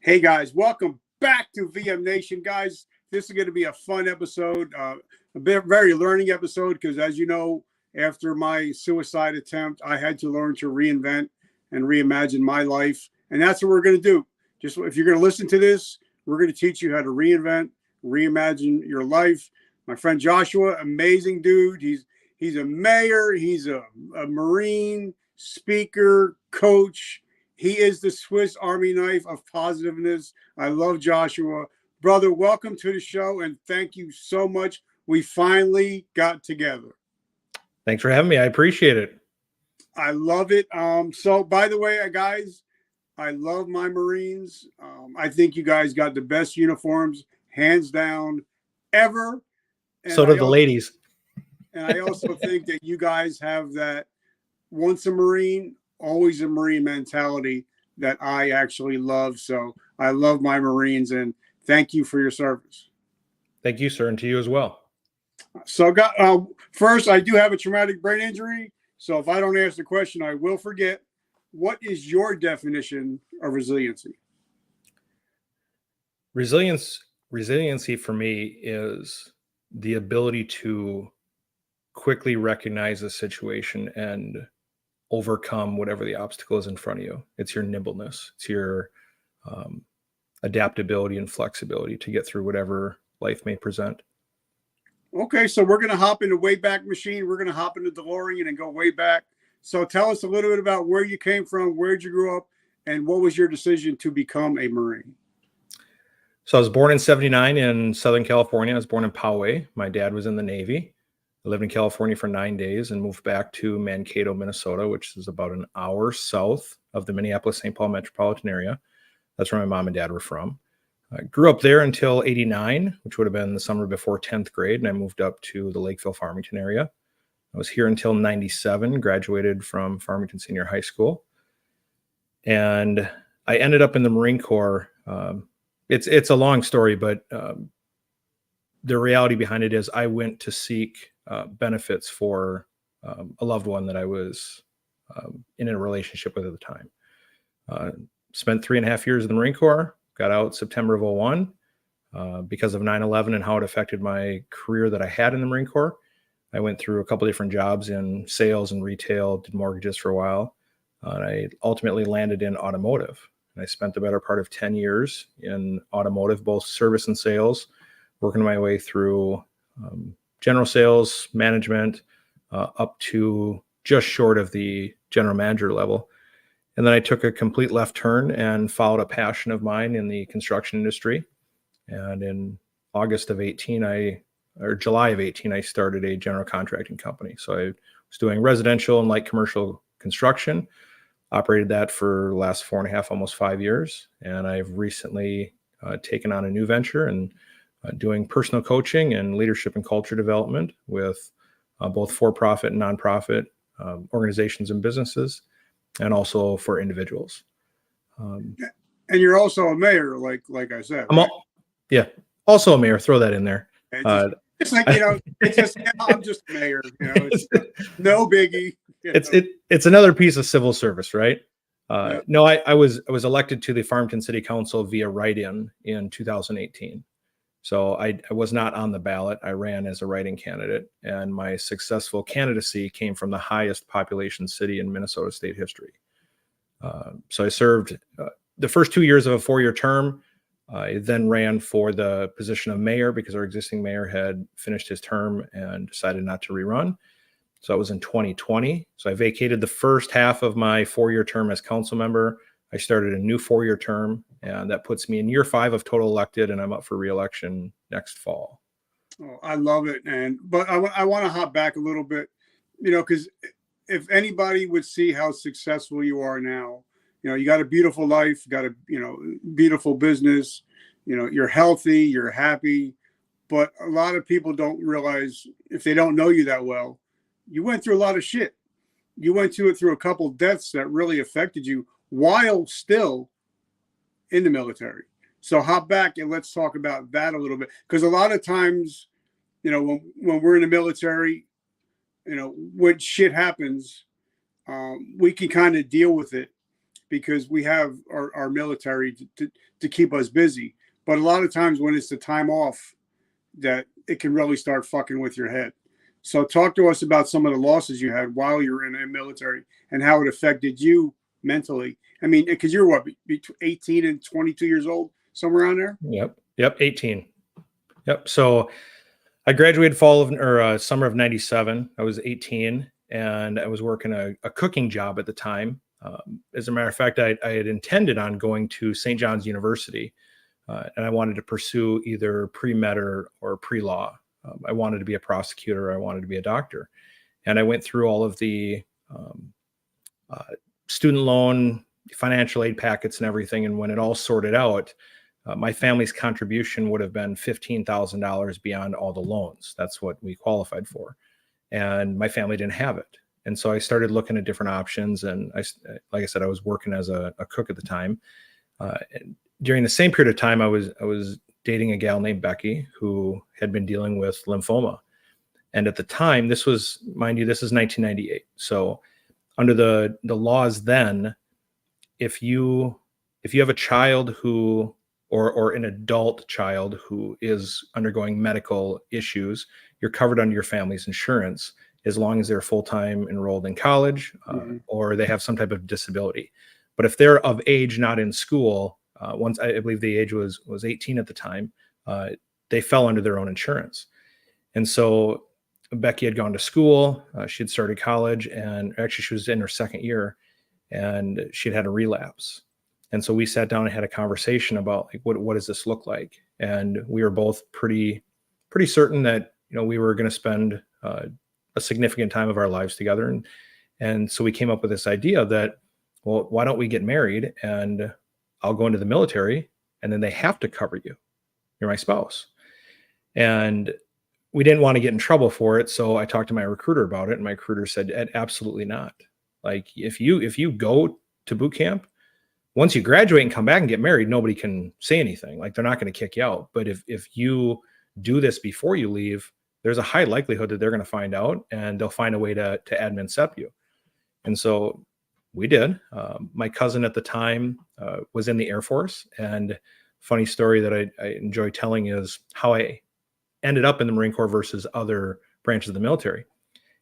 Hey guys, welcome back to VM Nation, guys. This is going to be a fun episode, very learning episode, because as you know, after my suicide attempt, I had to learn to reinvent and reimagine my life, and that's what we're going to do. Just if you're going to listen to this, we're going to teach you how to reinvent, reimagine your life. My friend Joshua, amazing dude. He's a mayor. He's a Marine, speaker, coach. He is the Swiss Army knife of positiveness. I love Joshua. Brother, welcome to the show, and thank you so much. We finally got together. Thanks for having me. I appreciate it. I love it. So, by the way, guys, I love my Marines. I think you guys got the best uniforms, hands down, ever. And so do the ladies. And I also think that you guys have that once a Marine, always a Marine mentality that I actually love. So I love my Marines, and thank you for your service. Thank you, sir, and to you as well. So first, I do have a traumatic brain injury. So if I don't ask the question, I will forget. What is your definition of resiliency? Resiliency for me is the ability to quickly recognize a situation and overcome whatever the obstacle is in front of you. It's your nimbleness. It's your adaptability and flexibility to get through whatever life may present. Okay, so we're going to hop in the Wayback Machine. We're going to hop into DeLorean and go way back. So tell us a little bit about where you came from, where'd you grow up, and what was your decision to become a Marine? So I was born in '79 in Southern California. I was born in Poway. My dad was in the Navy. I lived in California for 9 days and moved back to Mankato, Minnesota, which is about an hour south of the Minneapolis-St. Paul metropolitan area. That's where my mom and dad were from. I grew up there until '89, which would have been the summer before 10th grade, and I moved up to the Lakeville, Farmington area. I was here until '97, graduated from Farmington Senior High School, and I ended up in the Marine Corps. It's a long story, but the reality behind it is I went to seek benefits for a loved one that I was in a relationship with at the time. Spent 3.5 years in the Marine Corps, got out September of '01 because of 9/11 and how it affected my career that I had in the Marine Corps. I went through a couple different jobs in sales and retail, did mortgages for a while, and I ultimately landed in automotive. And I spent the better part of 10 years in automotive, both service and sales, working my way through general sales, management, up to just short of the general manager level. And then I took a complete left turn and followed a passion of mine in the construction industry. And in July of 18, I started a general contracting company. So I was doing residential and light commercial construction, operated that for the last 4.5, almost 5 years. And I've recently taken on a new venture and doing personal coaching and leadership and culture development with both for-profit and nonprofit organizations and businesses, and also for individuals. And you're also a mayor, like I said. Right? Also a mayor. Throw that in there. It's like, it's just, I'm just a mayor. It's no biggie. It's another piece of civil service, right? No, I was elected to the Farmington City Council via write-in in 2018. So I was not on the ballot. I ran as a write-in candidate, and my successful candidacy came from the highest population city in Minnesota state history. So I served the first 2 years of a 4-year term. I then ran for the position of mayor because our existing mayor had finished his term and decided not to rerun. So that was in 2020. So I vacated the first half of my 4-year term as council member. I started a new 4-year term, and that puts me in year 5 of total elected, and I'm up for re-election next fall. Oh, I love it. But I want to hop back a little bit, because if anybody would see how successful you are now, you got a beautiful life, got a, beautiful business, you're healthy, you're happy, but a lot of people don't realize, if they don't know you that well, you went through a lot of shit. You went through a couple deaths that really affected you while still in the military. So hop back and let's talk about that a little bit. Because a lot of times, when we're in the military, when shit happens, we can kind of deal with it. because we have our military to keep us busy. But a lot of times when it's the time off, that it can really start fucking with your head. So talk to us about some of the losses you had while you were in the military and how it affected you mentally. I mean, because you're what, between 18 and 22 years old, somewhere around there? Yep, 18. Yep. So I graduated summer of 97. I was 18 and I was working a cooking job at the time. As a matter of fact, I had intended on going to St. John's University, and I wanted to pursue either pre-med or pre-law. I wanted to be a prosecutor. I wanted to be a doctor. And I went through all of the student loan, financial aid packets and everything. And when it all sorted out, my family's contribution would have been $15,000 beyond all the loans. That's what we qualified for. And my family didn't have it. And so I started looking at different options. And like I said, I was working as a cook at the time. And during the same period of time, I was dating a gal named Becky who had been dealing with lymphoma. And at the time, this was, mind you, this is 1998. So under the laws then, if you have a child who, or an adult child who is undergoing medical issues, you're covered under your family's insurance as long as they're full-time enrolled in college or they have some type of disability. But if they're of age, not in school, once I believe the age was 18 at the time, they fell under their own insurance. And so Becky had gone to school, she had started college, and actually she was in her second year, and she'd had a relapse. And so we sat down and had a conversation about like, what does this look like? And we were both pretty certain that, we were going to spend a significant time of our lives together. And so we came up with this idea that, well, why don't we get married and I'll go into the military and then they have to cover you. You're my spouse. And we didn't want to get in trouble for it. So I talked to my recruiter about it, and my recruiter said, absolutely not. Like if you go to boot camp, once you graduate and come back and get married, nobody can say anything. Like they're not going to kick you out. But if you do this before you leave, there's a high likelihood that they're going to find out and they'll find a way to admin sep you. And so we did. My cousin at the time was in the Air Force, and funny story that I enjoy telling is how I ended up in the Marine Corps versus other branches of the military.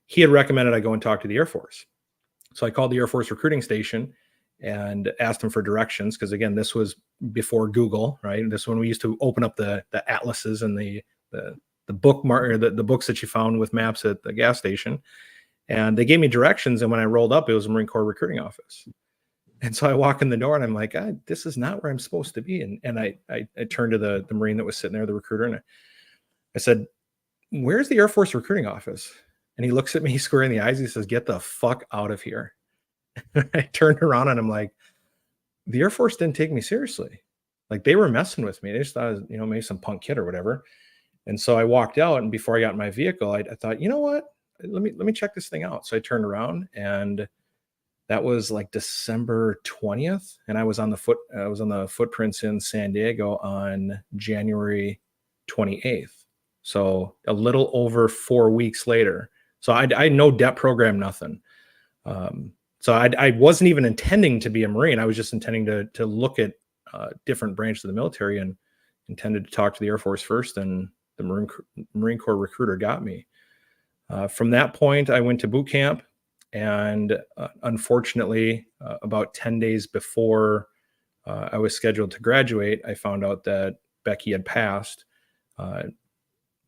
He had recommended I go and talk to the Air Force. So I called the Air Force recruiting station and asked them for directions. Because again, this was before Google, right? This is when we used to open up the atlases and the bookmark, or the books that you found with maps at the gas station. And they gave me directions. And when I rolled up, it was a Marine Corps recruiting office. And so I walk in the door and I'm like, this is not where I'm supposed to be. And I turned to the Marine that was sitting there, the recruiter, and I said, where's the Air Force recruiting office? And he looks at me square in the eyes. He says, get the fuck out of here. I turned around and I'm like, the Air Force didn't take me seriously. Like they were messing with me. They just thought I was, maybe some punk kid or whatever. And so I walked out, and before I got in my vehicle, I thought, you know what? Let me check this thing out. So I turned around, and that was like December 20th. And I was on the footprints in San Diego on January 28th. So a little over 4 weeks later. So I no debt program, nothing. So I wasn't even intending to be a Marine. I was just intending to look at different branches of the military, and intended to talk to the Air Force first, and the Marine Corps recruiter got me. From that point, I went to boot camp, and unfortunately, about 10 days before I was scheduled to graduate, I found out that Becky had passed.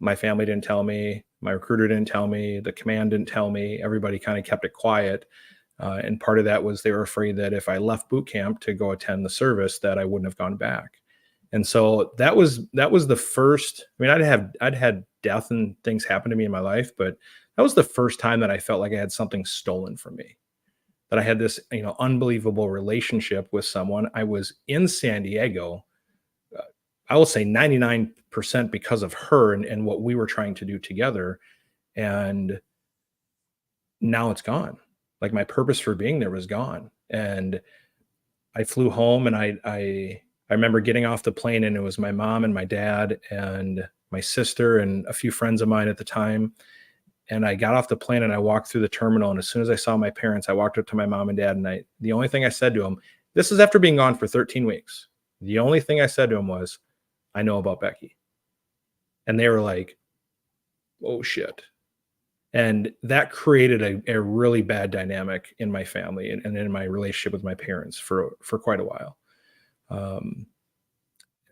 My family didn't tell me, my recruiter didn't tell me, the command didn't tell me. Everybody kind of kept it quiet. And part of that was they were afraid that if I left boot camp to go attend the service, that I wouldn't have gone back. And so that was the first. I mean, I'd had death and things happen to me in my life, but that was the first time that I felt like I had something stolen from me. That I had this, unbelievable relationship with someone. I was in San Diego. I will say 99% because of her and what we were trying to do together. And now it's gone. Like my purpose for being there was gone. And I flew home, and I remember getting off the plane, and it was my mom and my dad and my sister and a few friends of mine at the time. And I got off the plane and I walked through the terminal. And as soon as I saw my parents, I walked up to my mom and dad, and the only thing I said to them, This is after being gone for 13 weeks. The only thing I said to him was, I know about Becky. And they were like, oh shit. And that created a really bad dynamic in my family and in my relationship with my parents for quite a while.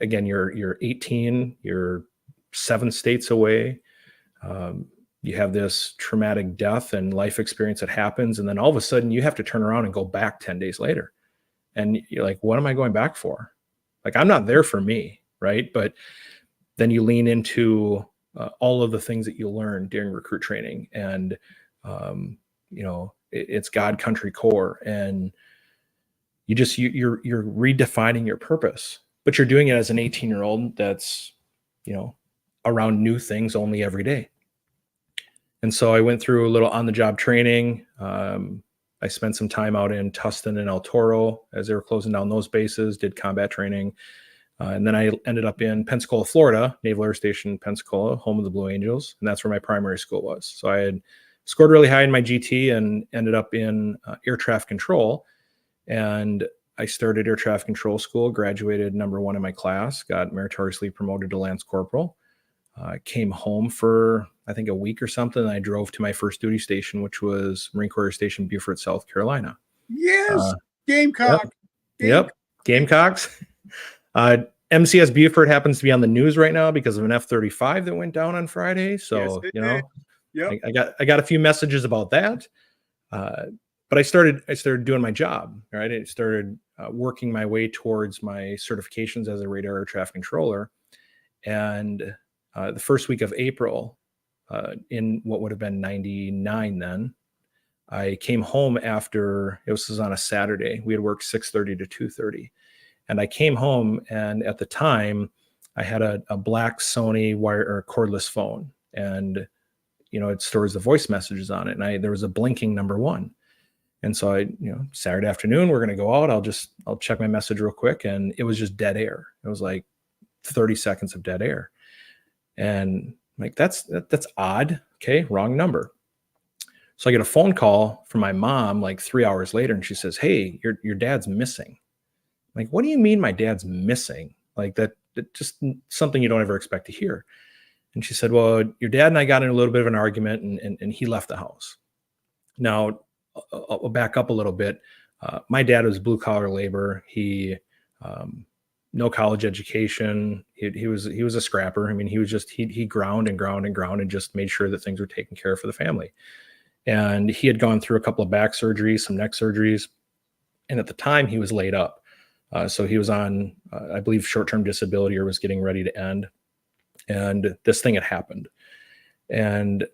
Again, you're 18, you're 7 states away. You have this traumatic death and life experience that happens. And then all of a sudden you have to turn around and go back 10 days later. And you're like, what am I going back for? Like, I'm not there for me. Right. But then you lean into all of the things that you learn during recruit training. And, it's God, country, core. And you're redefining your purpose, but you're doing it as an 18-year-old that's, around new things only every day. And so I went through a little on-the-job training. I spent some time out in Tustin and El Toro as they were closing down those bases, did combat training. And then I ended up in Pensacola, Florida, Naval Air Station, Pensacola, home of the Blue Angels. And that's where my primary school was. So I had scored really high in my GT and ended up in air traffic control. And I started air traffic control school, graduated number 1 in my class, got meritoriously promoted to Lance Corporal. Came home for, I think, a week or something. And I drove to my first duty station, which was Marine Corps Air Station, Beaufort, South Carolina. Yes, Gamecock. Yep. Gamecocks. MCS Beaufort happens to be on the news right now because of an F-35 that went down on Friday. So, Yes, yep. I got a few messages about that. But I started doing my job, right? I started working my way towards my certifications as a radar air traffic controller. And the first week of April, in what would have been 99 then, I came home after, this was on a Saturday. We had worked 6:30 to 2:30. And I came home, and at the time, I had a black Sony wire or cordless phone. And, it stores the voice messages on it. And there was a blinking number 1. And so Saturday afternoon, we're going to go out. I'll check my message real quick. And it was just dead air. It was like 30 seconds of dead air. And I'm like, that's odd. Okay. Wrong number. So I get a phone call from my mom like 3 hours later. And she says, hey, your dad's missing. I'm like, what do you mean my dad's missing? Like that just something you don't ever expect to hear. And she said, well, your dad and I got in a little bit of an argument and he left the house. Now, I'll back up a little bit. My dad was blue collar labor. He, no college education. He was a scrapper. I mean, he was just, he ground and just made sure that things were taken care of for the family. And he had gone through a couple of back surgeries, some neck surgeries. And at the time he was laid up. So he was on, I believe, short-term disability or was getting ready to end. And this thing had happened. And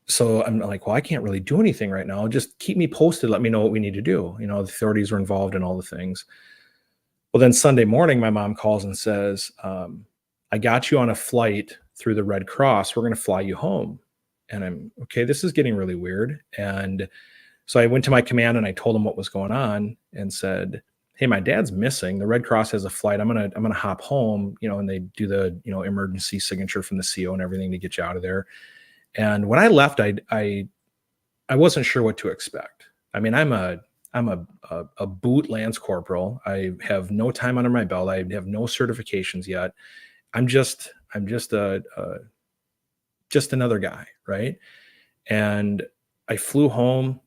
so I'm like, well, I can't really do anything right now. Just keep me posted. Let me know what we need to do. The authorities were involved in all the things. Well, then Sunday morning, my mom calls and says, I got you on a flight through the Red Cross. We're going to fly you home. And I'm okay. This is getting really weird. And so I went to my command and I told them what was going on and said, hey, my dad's missing. The Red Cross has a flight. I'm going to hop home, and they do the, emergency signature from the CO and everything to get you out of there. And when I left, I wasn't sure what to expect. I mean, I'm a boot Lance Corporal. I have no time under my belt. I have no certifications yet. I'm just another guy, right? And I flew home.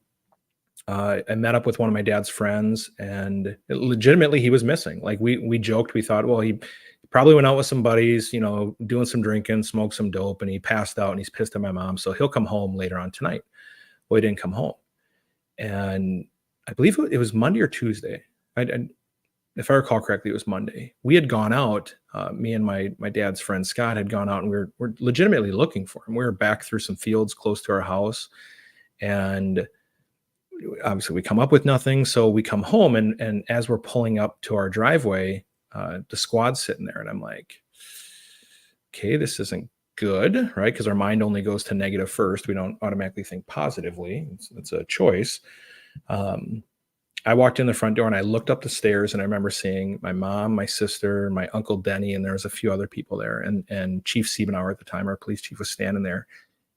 I met up with one of my dad's friends, and legitimately he was missing. Like we joked, we thought, well, he probably went out with some buddies, doing some drinking, smoked some dope, and he passed out and he's pissed at my mom. So he'll come home later on tonight. Well, he didn't come home. And I believe it was Monday or Tuesday. If I recall correctly, it was Monday. We had gone out, me and my dad's friend Scott had gone out, and we're legitimately looking for him. We were back through some fields close to our house, and obviously we come up with nothing. So we come home, and as we're pulling up to our driveway, the squad's sitting there, and I'm like, okay, this isn't good, right? Because our mind only goes to negative first. We don't automatically think positively. It's a choice. I walked in the front door and I looked up the stairs, and I remember seeing my mom, my sister, my uncle Denny, and there was a few other people there. And Chief Siebenauer at the time, our police chief, was standing there.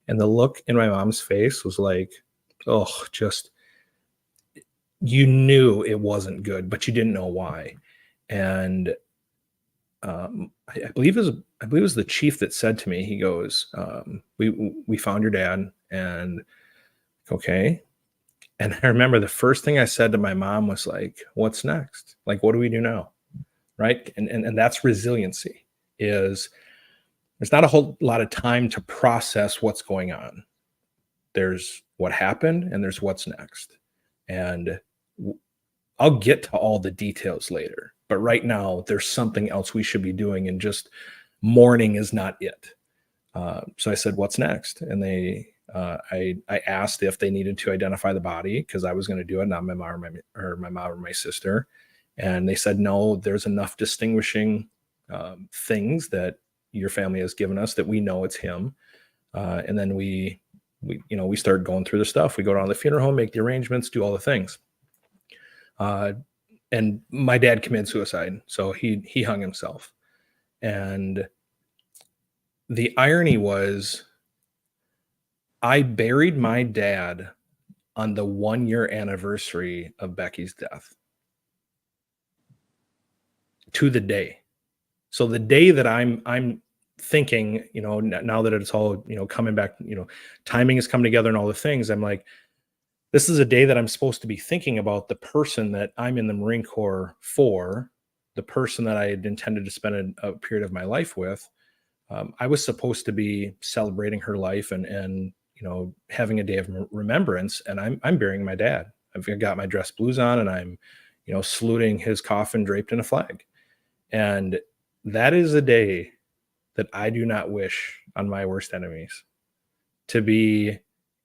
And the look in my mom's face was like, oh, just you knew it wasn't good, but you didn't know why. And I believe it was the chief that said to me, he goes, we found your dad. And okay. And I remember the first thing I said to my mom was like, what's next? Like, what do we do now? Right. And that's resiliency. Is there's not a whole lot of time to process what's going on. There's what happened and there's what's next. And I'll get to all the details later. But right now, there's something else we should be doing, and just mourning is not it. So I said, what's next? And I asked if they needed to identify the body, because I was going to do it, not my mom or my sister. And they said, no, there's enough distinguishing things that your family has given us that we know it's him. And then we start going through the stuff. We go down to the funeral home, make the arrangements, do all the things. And my dad committed suicide. So he hung himself. And the irony was, I buried my dad on the 1-year anniversary of Becky's death, to the day. So the day that I'm thinking, now that it's all, coming back, timing has come together and all the things, I'm like, this is a day that I'm supposed to be thinking about the person that I'm in the Marine Corps for, the person that I had intended to spend a period of my life with. I was supposed to be celebrating her life and having a day of remembrance, and I'm burying my dad. I've got my dress blues on, and I'm, saluting his coffin draped in a flag. And that is a day that I do not wish on my worst enemies, to be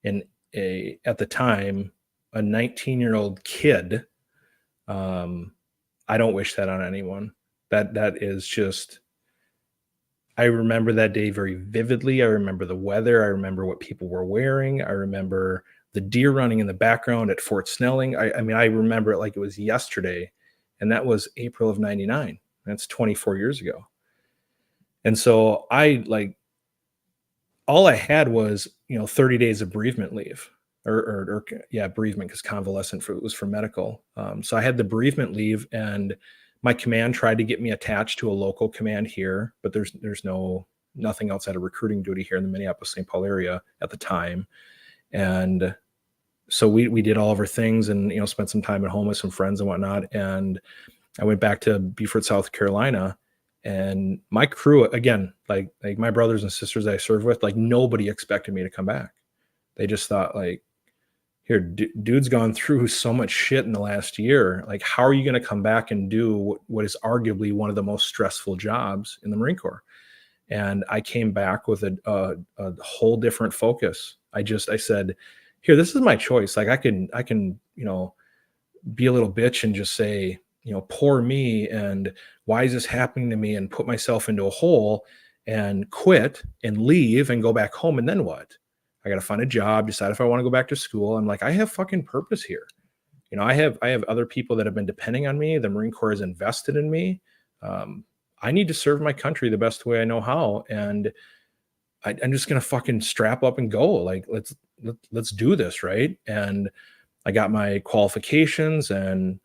at the time, a 19-year-old kid. I don't wish that on anyone. That is just, I remember that day very vividly. I remember the weather. I remember what people were wearing. I remember the deer running in the background at Fort Snelling. I mean, I remember it like it was yesterday, and that was April of 99. That's 24 years ago. And so all I had was, 30 days of bereavement leave, or bereavement, because convalescent was for medical. So I had the bereavement leave, and my command tried to get me attached to a local command here, but there's nothing else out of recruiting duty here in the Minneapolis-St. Paul area at the time. And so we did all of our things, and, spent some time at home with some friends and whatnot. And I went back to Beaufort, South Carolina. And my crew, again, like my brothers and sisters I served with, like, nobody expected me to come back. They just thought, like, here, dude's gone through so much shit in the last year. Like, how are you going to come back and do what is arguably one of the most stressful jobs in the Marine Corps? And I came back with a whole different focus. I said, here, this is my choice. Like, I can, be a little bitch and just say, poor me, and why is this happening to me, and put myself into a hole and quit and leave and go back home. And then what? I got to find a job, decide if I want to go back to school. I'm like, I have fucking purpose here. I have other people that have been depending on me. The Marine Corps has invested in me. I need to serve my country the best way I know how. And I'm just going to fucking strap up and go. Like, let's do this. Right. And I got my qualifications, and,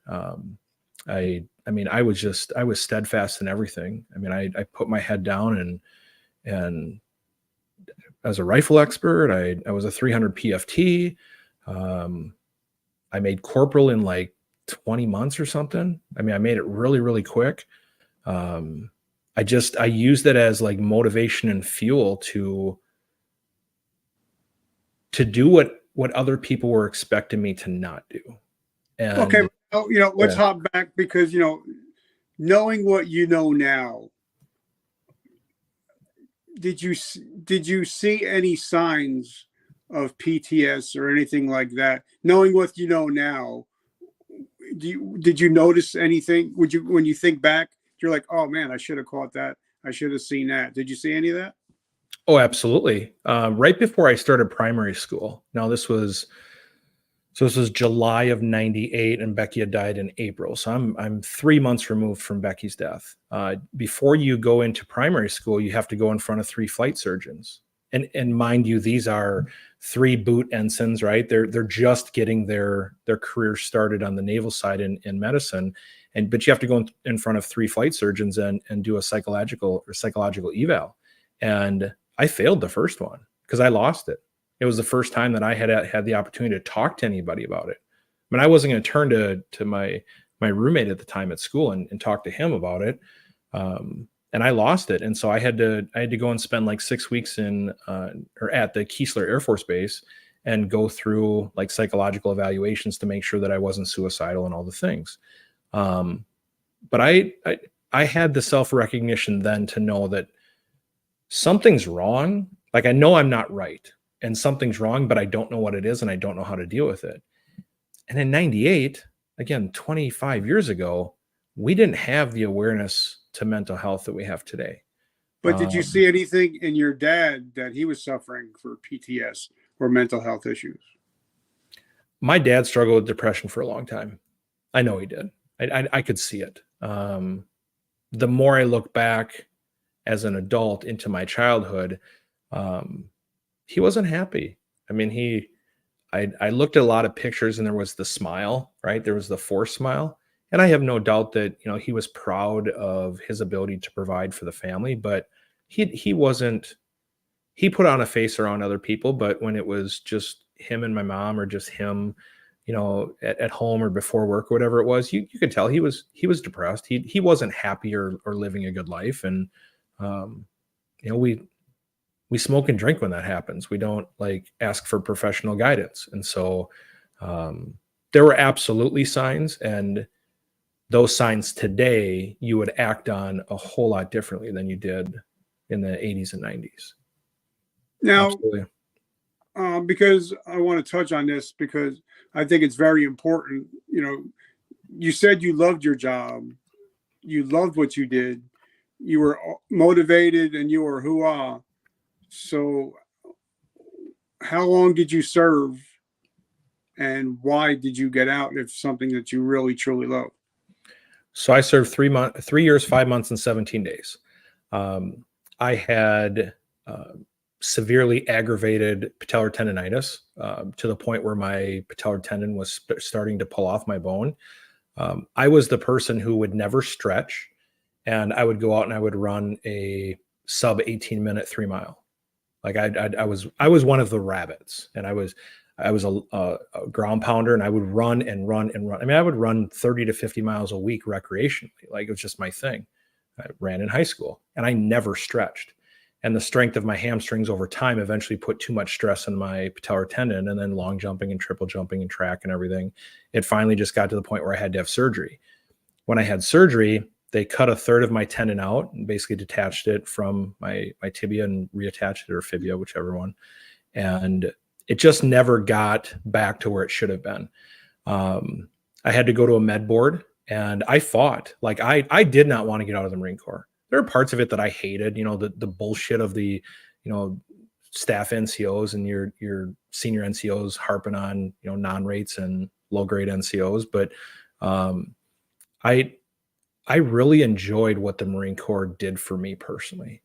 I was steadfast in everything. I mean, I put my head down, and as a rifle expert, I was a 300 PFT. I made corporal in like 20 months or something. I mean, I made it really, really quick. I used it as like motivation and fuel to do what other people were expecting me to not do. And okay, let's hop back, because knowing what you know now, did you see any signs of PTS or anything like that? Knowing what you know now, did you notice anything? When you think back, you're like, oh man, I should have caught that. I should have seen that. Did you see any of that? Oh, absolutely. Right before I started primary school. Now this was July of 98, and Becky had died in April. So I'm 3 months removed from Becky's death. Before you go into primary school, you have to go in front of 3 flight surgeons. And mind you, these are 3 boot ensigns, right? They're just getting their career started on the naval side in medicine. But you have to go in front of 3 flight surgeons and do a psychological eval. And I failed the first one because I lost it. It was the first time that I had the opportunity to talk to anybody about it. I mean, I wasn't going to turn to my roommate at the time at school and talk to him about it. And I lost it. And so I had to go and spend like 6 weeks at the Keesler Air Force Base and go through like psychological evaluations to make sure that I wasn't suicidal and all the things. But I had the self-recognition then to know that something's wrong. Like, I know I'm not right and something's wrong, but I don't know what it is and I don't know how to deal with it. And in 98, again, 25 years ago, we didn't have the awareness to mental health that we have today. But did you see anything in your dad that he was suffering for PTS or mental health issues? My dad struggled with depression for a long time. I know he did. I could see it. The more I look back as an adult into my childhood, he wasn't happy. I mean, I looked at a lot of pictures and there was the smile, right? There was the forced smile. And I have no doubt that, he was proud of his ability to provide for the family, but he wasn't, he put on a face around other people, but when it was just him and my mom, or just him, at home or before work or whatever it was, you could tell he was depressed. He wasn't happy or living a good life. And, we smoke and drink when that happens. We don't like ask for professional guidance. And so, there were absolutely signs, and those signs today you would act on a whole lot differently than you did in the 80s and 90s. Now, because I want to touch on this because I think it's very important. You said you loved your job. You loved what you did. You were motivated and you were hoo-ah. So how long did you serve and why did you get out if something that you really, truly love? So I served 3 years, 5 months, and 17 days. I had severely aggravated patellar tendonitis to the point where my patellar tendon was starting to pull off my bone. I was the person who would never stretch, and I would go out and I would run a sub 18-minute 3 mile. Like I was one of the rabbits, and I was a ground pounder, and I would run and run and run. I mean, I would run 30 to 50 miles a week recreationally. Like, it was just my thing. I ran in high school and I never stretched. And the strength of my hamstrings over time eventually put too much stress on my patellar tendon, and then long jumping and triple jumping and track and everything. It finally just got to the point where I had to have surgery. When I had surgery, they cut a third of my tendon out and basically detached it from my tibia and reattached it, or fibia, whichever one. And it just never got back to where it should have been. I had to go to a med board, and I fought. Like, I did not want to get out of the Marine Corps. There are parts of it that I hated, the bullshit of the, staff NCOs and your senior NCOs harping on, non-rates and low grade NCOs. But I really enjoyed what the Marine Corps did for me personally.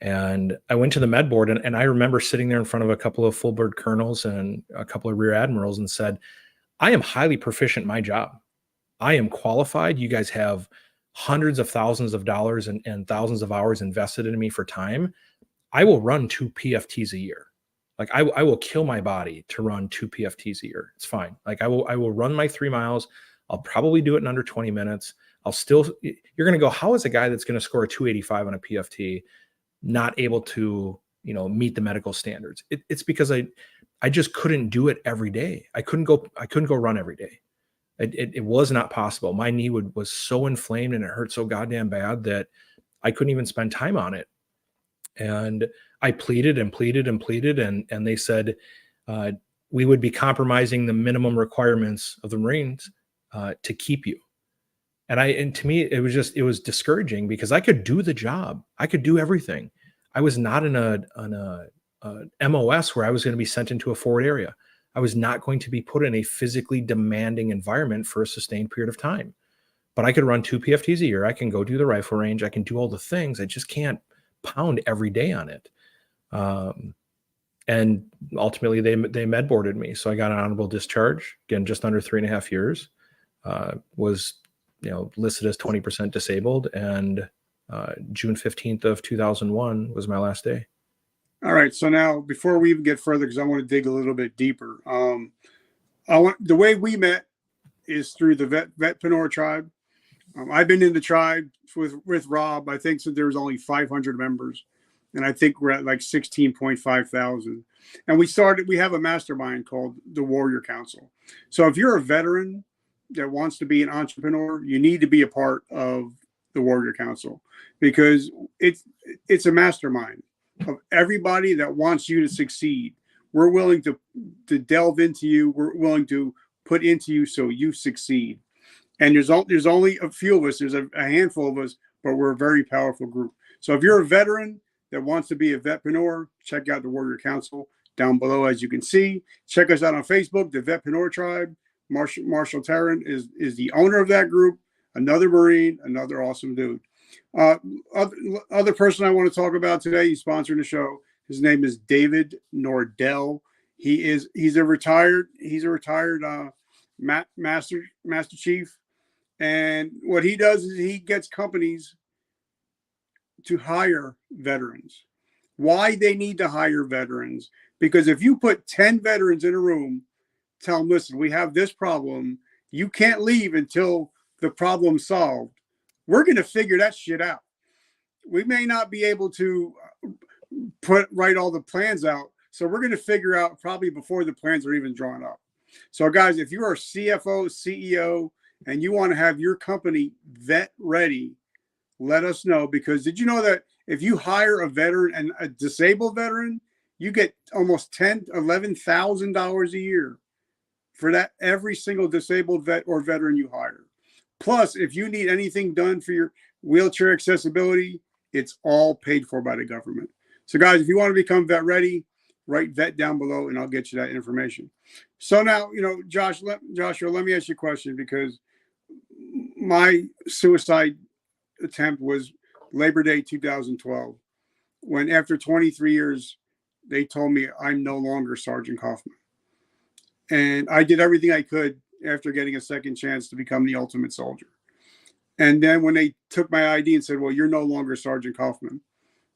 And I went to the med board, and I remember sitting there in front of a couple of full bird colonels and a couple of rear admirals and said, I am highly proficient in my job. I am qualified. You guys have hundreds of thousands of dollars and thousands of hours invested in me for time. I will run 2 PFTs a year. Like, I will kill my body to run 2 PFTs a year. It's fine. Like, I will run my 3 miles. I'll probably do it in under 20 minutes. You're going to go, how is a guy that's going to score a 285 on a PFT not able to, meet the medical standards? It's because I just couldn't do it every day. I couldn't go run every day. It was not possible. My knee was so inflamed and it hurt so goddamn bad that I couldn't even spend time on it. And I pleaded and pleaded and pleaded. And they said, we would be compromising the minimum requirements of the Marines to keep you. And to me, it was discouraging because I could do the job. I could do everything. I was not in a MOS where I was going to be sent into a forward area. I was not going to be put in a physically demanding environment for a sustained period of time. But I could run 2 PFTs a year. I can go do the rifle range. I can do all the things. I just can't pound every day on it. And ultimately they med boarded me. So I got an honorable discharge, again, just under 3.5 years, was, listed as 20% disabled. And June 15th of 2001 was my last day. All right. So now, before we even get further, because I want to dig a little bit deeper, the way we met is through the Vetprenuer tribe. I've been in the tribe with Rob, I think, since there was only 500 members. And I think we're at like 16.5 thousand. And we have a mastermind called the Warrior Council. So if you're a veteran that wants to be an entrepreneur, you need to be a part of the Warrior Council, because it's a mastermind of everybody that wants you to succeed. We're willing to delve into you. We're willing to put into you so you succeed. And there's only a few of us. There's a handful of us, but we're a very powerful group. So if you're a veteran that wants to be a vetpreneur, check out the Warrior Council down below, as you can see. Check us out on Facebook, the Vetprenuer Tribe. Marshall Tarrant is the owner of that group. Another Marine, another awesome dude. Other person I want to talk about today, he's sponsoring the show. His name is David Nordell. He's a retired master chief, and what he does is he gets companies to hire veterans. Why they need to hire veterans? Because if you put 10 veterans in a room, tell them, listen, we have this problem. You can't leave until the problem's solved. We're going to figure that shit out. We may not be able to write all the plans out. So we're going to figure out probably before the plans are even drawn up. So guys, if you're a CFO, CEO, and you want to have your company vet ready, let us know. Because did you know that if you hire a veteran and a disabled veteran, you get almost $11,000 a year for that every single disabled vet or veteran you hire. Plus, if you need anything done for your wheelchair accessibility, it's all paid for by the government. So guys, if you want to become vet ready, write vet down below and I'll get you that information. So now, Joshua, let me ask you a question, because my suicide attempt was Labor Day 2012, when after 23 years, they told me I'm no longer Sergeant Kaufman. And I did everything I could after getting a second chance to become the ultimate soldier. And then when they took my ID and said, well, you're no longer Sergeant Kaufman,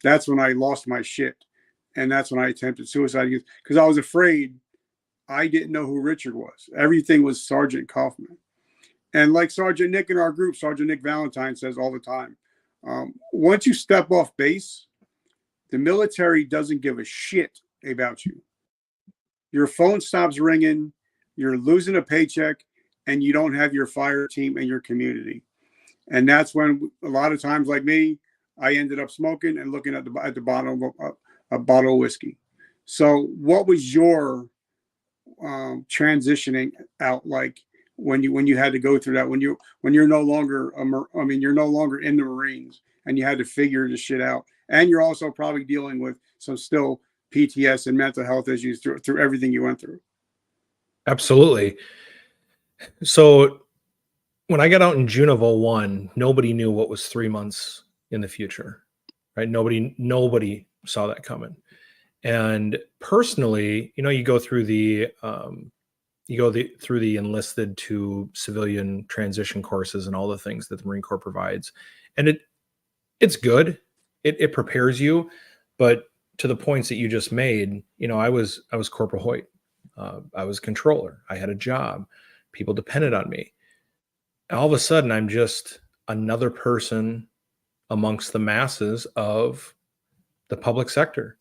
that's when I lost my shit. And that's when I attempted suicide, because I was afraid. I didn't know who Richard was. Everything was Sergeant Kaufman. And like Sergeant Nick in our group, Sergeant Nick Valentine says all the time, once you step off base, the military doesn't give a shit about you. Your phone stops ringing, you're losing a paycheck, and you don't have your fire team and your community. And that's when a lot of times, like me, I ended up smoking and looking at the bottom of a bottle of whiskey. So what was your transitioning out like when you had to go through that, when you're no longer you're no longer in the Marines and you had to figure this shit out, and you're also probably dealing with some still PTS and mental health issues through everything you went through? Absolutely. So when I got out in June of 2001, nobody knew what was 3 months in the future, right? Nobody saw that coming. And personally, you go through the through the enlisted to civilian transition courses and all the things that the Marine Corps provides, and it's good. It prepares you, but to the points that you just made, I was Corporal Hoyt. I was controller. I had a job. People depended on me. All of a sudden, I'm just another person amongst the masses of the public sector.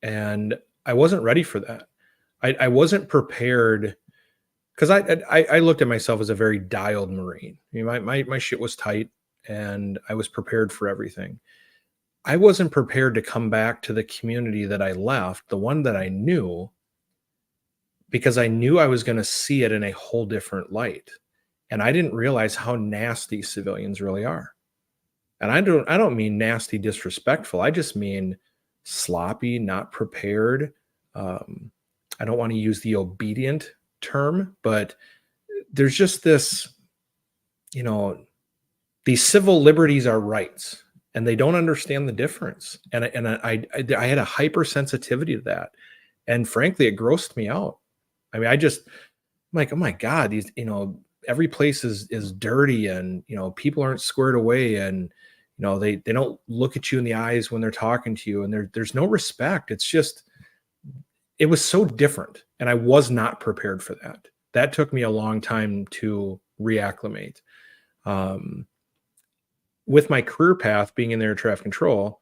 And I wasn't ready for that. I wasn't prepared, because I looked at myself as a very dialed Marine. My shit was tight and I was prepared for everything. I wasn't prepared to come back to the community that I left, the one that I knew, because I knew I was going to see it in a whole different light. And I didn't realize how nasty civilians really are. And I don't mean nasty, disrespectful. I just mean sloppy, not prepared. I don't want to use the obedient term, but there's just this, these civil liberties are rights, and they don't understand the difference. And I had a hypersensitivity to that. And frankly, it grossed me out. I mean, I'm like, oh my God, these, every place is dirty, and, people aren't squared away, and, they don't look at you in the eyes when they're talking to you, and there's no respect. It's just, it was so different. And I was not prepared for that. That took me a long time to reacclimate. With my career path being in air traffic control,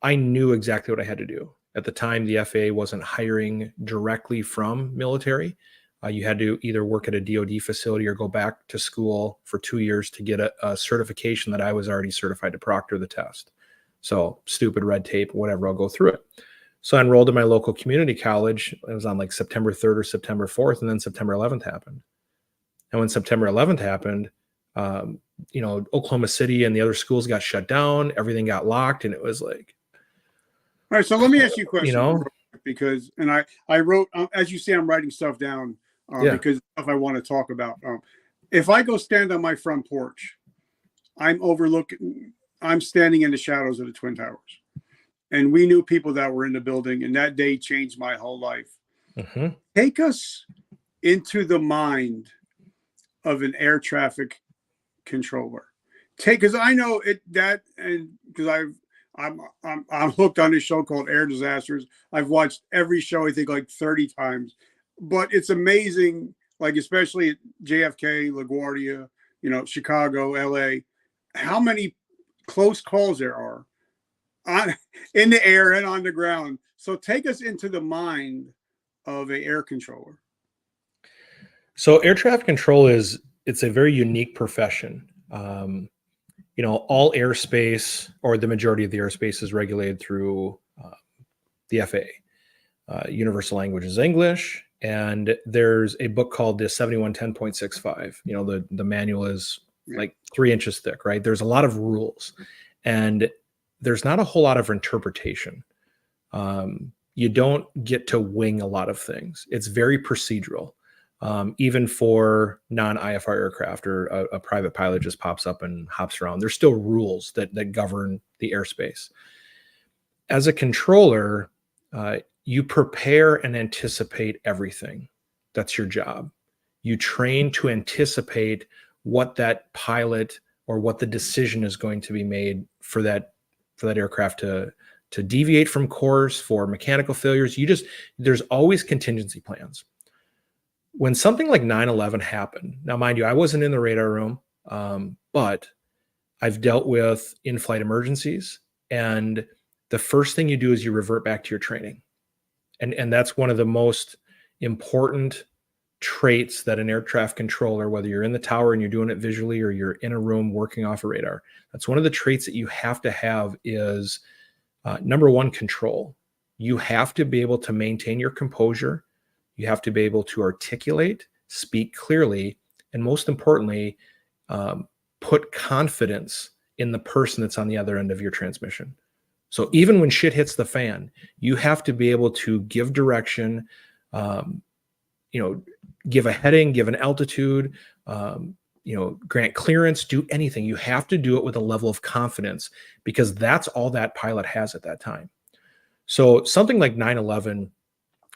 I knew exactly what I had to do. At the time, the FAA wasn't hiring directly from military. You had to either work at a DoD facility or go back to school for 2 years to get a certification that I was already certified to proctor the test. So stupid red tape, whatever, I'll go through it. So I enrolled in my local community college. It was on like September 3rd or September 4th, and then September 11th happened. And when September 11th happened, Oklahoma City and the other schools got shut down. Everything got locked, and it was like, all right. So let me ask you a question, because, and I wrote, as you see, I'm writing stuff down because stuff I want to talk about. If I go stand on my front porch, I'm standing in the shadows of the Twin Towers. And we knew people that were in the building, and that day changed my whole life. Mm-hmm. Take us into the mind of an air traffic controller. Because I know because I'm hooked on this show called Air Disasters. I've watched every show, I think, like 30 times. But it's amazing, like especially at JFK, LaGuardia, Chicago, LA, how many close calls there are in the air and on the ground. So take us into the mind of an air controller. So air traffic control it's a very unique profession. All airspace, or the majority of the airspace, is regulated through the FAA. Universal language is English, and there's a book called the 7110.65. The manual is like 3 inches thick, right? There's a lot of rules, and there's not a whole lot of interpretation. You don't get to wing a lot of things. It's very procedural. Even for non-IFR aircraft, or a private pilot just pops up and hops around, there's still rules that govern the airspace. As a controller, you prepare and anticipate everything. That's your job. You train to anticipate what that pilot or what the decision is going to be made for that aircraft to deviate from course, for mechanical failures. There's always contingency plans. When something like 9/11 happened, now mind you, I wasn't in the radar room, but I've dealt with in-flight emergencies, and the first thing you do is you revert back to your training. And that's one of the most important traits that an air traffic controller, whether you're in the tower and you're doing it visually, or you're in a room working off a radar, that's one of the traits that you have to have is, number one, control. You have to be able to maintain your composure. You have to be able to articulate, speak clearly, and most importantly, put confidence in the person that's on the other end of your transmission. So even when shit hits the fan, you have to be able to give direction, give a heading, give an altitude, grant clearance, do anything. You have to do it with a level of confidence, because that's all that pilot has at that time. So something like 9/11,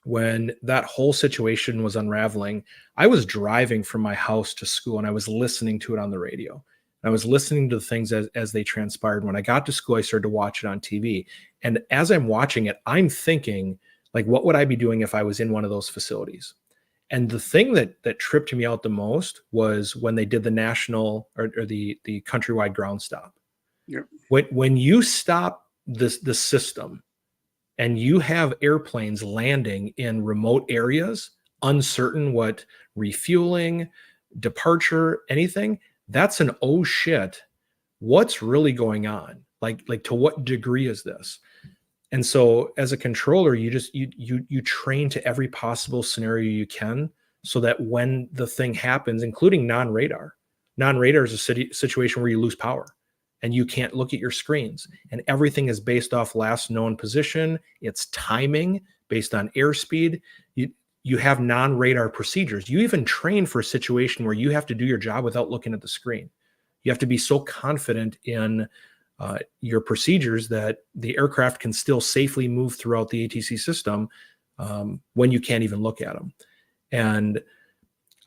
when that whole situation was unraveling, I was driving from my house to school, and I was listening to it on the radio. I was listening to the things as they transpired. When I got to school, I started to watch it on TV. And as I'm watching it, I'm thinking, like, what would I be doing if I was in one of those facilities? And the thing that tripped me out the most was when they did the national or the countrywide ground stop. Yep. When you stop the system and you have airplanes landing in remote areas, uncertain what refueling, departure, anything, that's an oh shit, what's really going on? Like to what degree is this? And so as a controller, you train to every possible scenario you can, so that when the thing happens, including non-radar is a situation where you lose power and you can't look at your screens, and everything is based off last known position. It's timing based on airspeed. You have non-radar procedures. You even train for a situation where you have to do your job without looking at the screen. You have to be so confident in your procedures that the aircraft can still safely move throughout the ATC system when you can't even look at them. And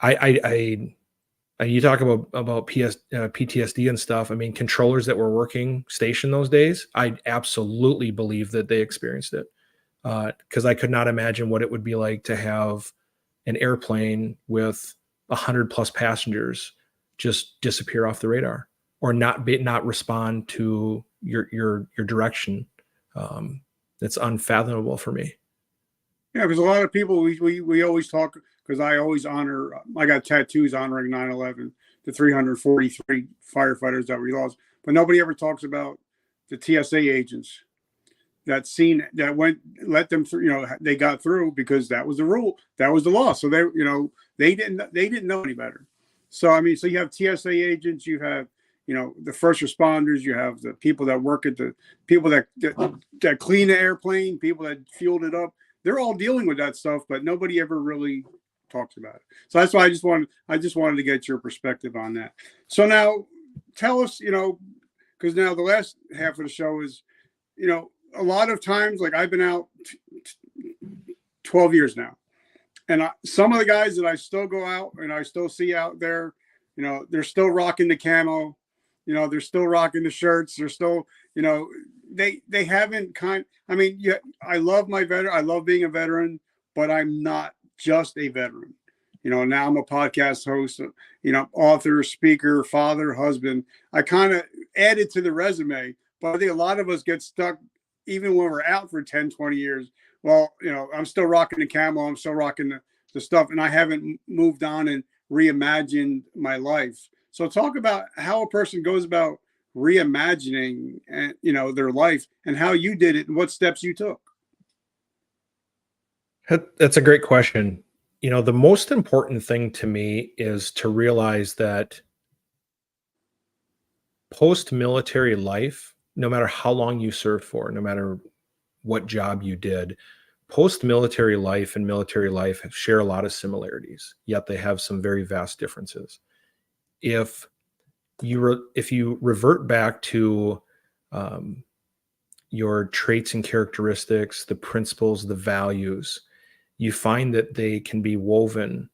you talk about PTSD and stuff. I mean, controllers that were working station those days, I absolutely believe that they experienced it, because I could not imagine what it would be like to have an airplane with 100+ passengers just disappear off the radar, or not respond to your direction. It's unfathomable for me. Yeah, because a lot of people, we always talk, because I always honor, I got tattoos honoring 9/11, the 343 firefighters that we lost, but nobody ever talks about the TSA agents that let them through. They got through because that was the rule, that was the law. So they didn't know any better. So I mean, so you have TSA agents, you have the first responders, you have the people that work at the people that clean the airplane, people that fueled it up. They're all dealing with that stuff, but nobody ever really talks about it. So that's why I just wanted to get your perspective on that. So now tell us, because now the last half of the show is, a lot of times, like I've been out 12 years now, and some of the guys that I still go out and I still see out there, they're still rocking the camo, they're still rocking the shirts, they're still, they haven't I love I love being a veteran, but I'm not just a veteran. Now I'm a podcast host, author, speaker, father, husband. I kind of added to the resume, but I think a lot of us get stuck even when we're out for 10, 20 years. Well, I'm still rocking the camo, I'm still rocking the stuff, and I haven't moved on and reimagined my life. So talk about how a person goes about reimagining, their life, and how you did it and what steps you took. That's a great question. The most important thing to me is to realize that post-military life, no matter how long you served for, no matter what job you did, post-military life and military life share a lot of similarities, yet they have some very vast differences. If you revert back to your traits and characteristics, the principles, the values, you find that they can be woven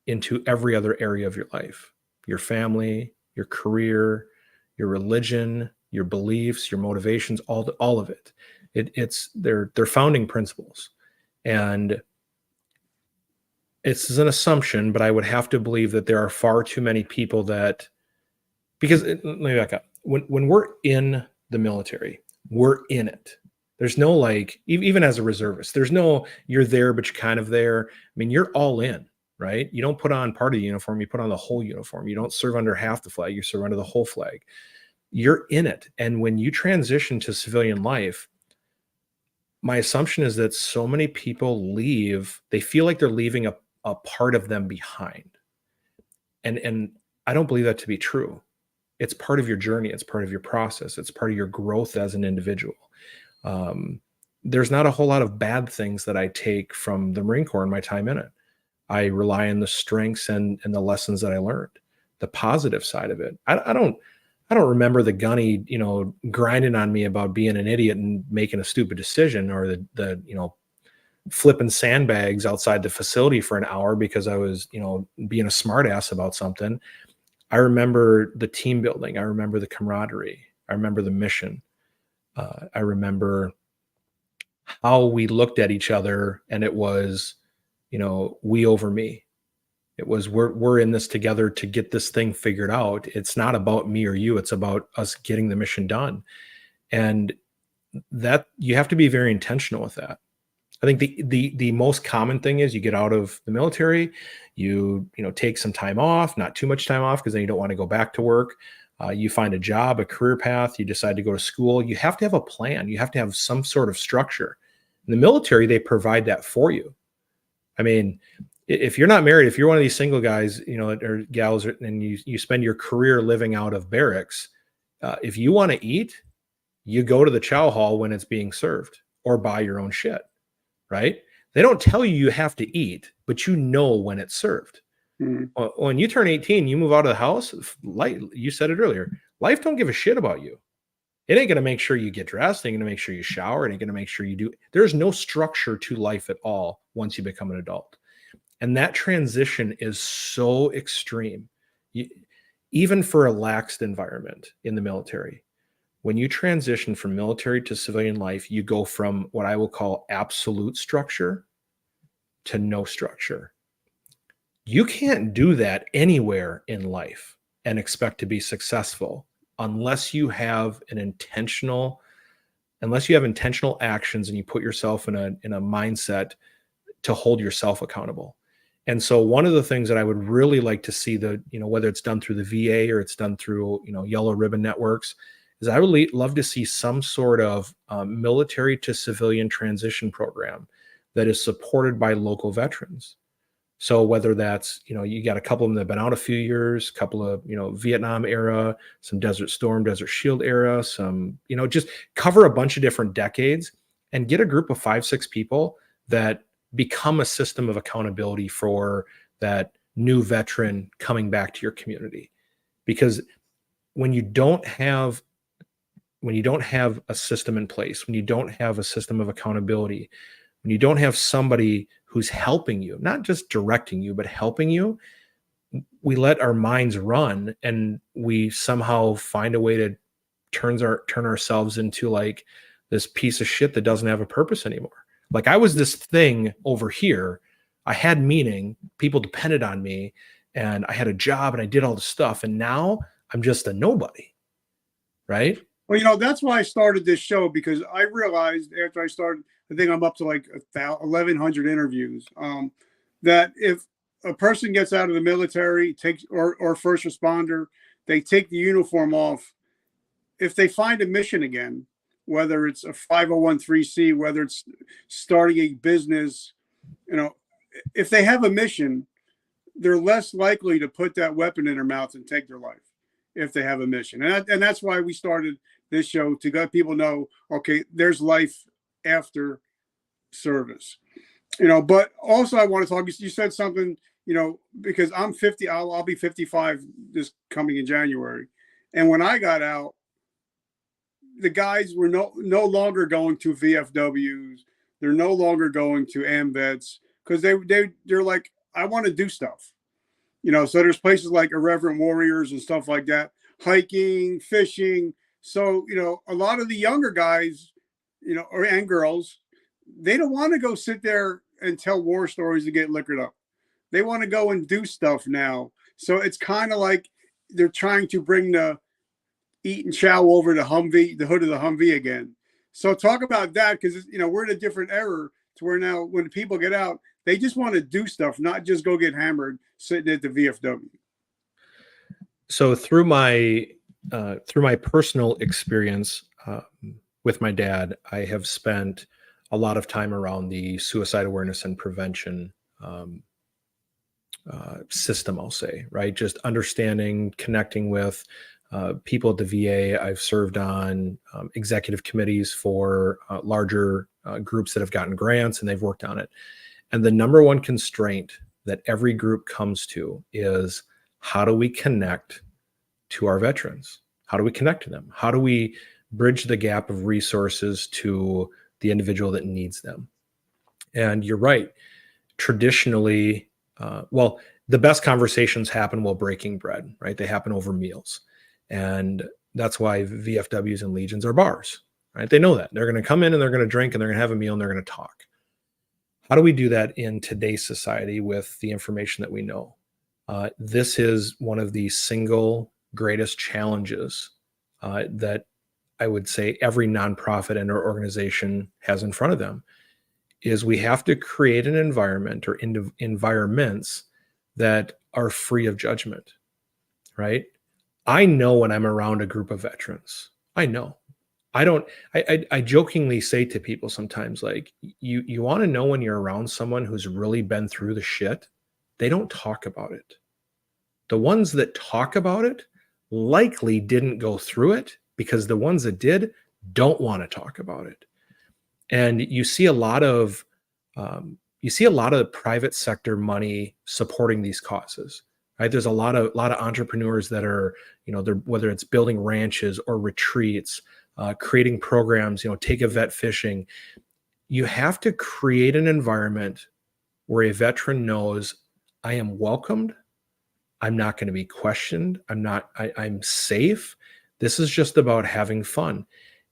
into every other area of your life, your family, your career, your religion, your beliefs, your motivations, all of it. They're founding principles. And it's an assumption, but I would have to believe that there are far too many people let me back up. When we're in the military, we're in it. There's no, like, even as a reservist, there's no, you're there, but you're kind of there. I mean, you're all in, right? You don't put on part of the uniform, you put on the whole uniform. You don't serve under half the flag, you serve under the whole flag. You're in it. And when you transition to civilian life, my assumption is that so many people leave, they feel like they're leaving a part of them behind. And I don't believe that to be true. It's part of your journey. It's part of your process. It's part of your growth as an individual. There's not a whole lot of bad things that I take from the Marine Corps in my time in it. I rely on the strengths and the lessons that I learned, the positive side of it. I don't remember the gunny, grinding on me about being an idiot and making a stupid decision, or the flipping sandbags outside the facility for an hour because I was, being a smartass about something. I remember the team building. I remember the camaraderie. I remember the mission. I remember how we looked at each other, and it was, we over me. It was, we're in this together to get this thing figured out. It's not about me or you. It's about us getting the mission done. And that, you have to be very intentional with that. I think the most common thing is you get out of the military, you take some time off, not too much time off, because then you don't want to go back to work. You find a job, a career path, you decide to go to school. You have to have a plan. You have to have some sort of structure. In the military, they provide that for you. I mean, if you're not married, if you're one of these single guys, or gals, and you spend your career living out of barracks, if you want to eat, you go to the chow hall when it's being served, or buy your own shit, right? They don't tell you have to eat, but when it's served. Mm-hmm. When you turn 18, you move out of the house, you said it earlier, life don't give a shit about you. It ain't going to make sure you get dressed. It ain't going to make sure you shower. It ain't going to make sure you do. There's no structure to life at all once you become an adult. And that transition is so extreme. Even for a laxed environment in the military, when you transition from military to civilian life, you go from what I will call absolute structure to no structure. You can't do that anywhere in life and expect to be successful unless you have intentional actions and you put yourself in a mindset to hold yourself accountable. And so one of the things that I would really like to see, whether it's done through the VA or it's done through, yellow ribbon networks, is I would love to see some sort of military to civilian transition program that is supported by local veterans. So whether that's, you got a couple of them that have been out a few years, a couple of, Vietnam era, some Desert Storm, Desert Shield era, some, just cover a bunch of different decades and get a group of 5-6 people that become a system of accountability for that new veteran coming back to your community. Because when you don't have a system in place, when you don't have a system of accountability, when you don't have somebody who's helping you, not just directing you, but helping you, we let our minds run and we somehow find a way to turn ourselves into like this piece of shit that doesn't have a purpose anymore. Like I was this thing over here. I had meaning, people depended on me, and I had a job and I did all the stuff. And now I'm just a nobody. Right? Well, that's why I started this show, because I realized after I started, I think I'm up to like 1,100 interviews, that if a person gets out of the military, or first responder, they take the uniform off. If they find a mission again, whether it's a 501(c), whether it's starting a business, if they have a mission, they're less likely to put that weapon in their mouth and take their life if they have a mission. And that's why we started this show, to let people know, okay, there's life after service. But also I want to talk, you said something, because I'm 50, I'll be 55 this coming in January. And when I got out, the guys were no longer going to VFWs. They're no longer going to AMVETS, because they're like, I want to do stuff. So there's places like Irreverent Warriors and stuff like that, hiking, fishing. So, a lot of the younger guys, and girls, they don't want to go sit there and tell war stories and get liquored up. They want to go and do stuff now. So it's kind of like they're trying to bring the eat and chow over the Humvee, the hood of the Humvee again. So talk about that, because, we're in a different era to where now when people get out, they just want to do stuff, not just go get hammered sitting at the VFW. So through my personal experience with my dad, I have spent a lot of time around the suicide awareness and prevention system, I'll say, right? Just understanding, connecting with people at the VA. I've served on executive committees for larger groups that have gotten grants, and they've worked on it. And the number one constraint that every group comes to is, how do we connect to our veterans? How do we connect to them? How do we bridge the gap of resources to the individual that needs them? And you're right. Traditionally, the best conversations happen while breaking bread, right? They happen over meals. And that's why VFWs and Legions are bars, right? They know that. They're going to come in and they're going to drink and they're going to have a meal and they're going to talk. How do we do that in today's society with the information that we know? This is one of the single greatest challenges that I would say every nonprofit and or organization has in front of them, is we have to create an environment or environments that are free of judgment, right? I know when I'm around a group of veterans. I know. I jokingly say to people sometimes, like, you want to know when you're around someone who's really been through the shit? They don't talk about it. The ones that talk about it likely didn't go through it, because the ones that did don't want to talk about it. And you see a lot of private sector money supporting these causes, right? There's a lot of entrepreneurs that are, whether it's building ranches or retreats, creating programs, take a vet fishing. You have to create an environment where a veteran knows I am welcomed. I'm not going to be questioned. I'm safe. This is just about having fun.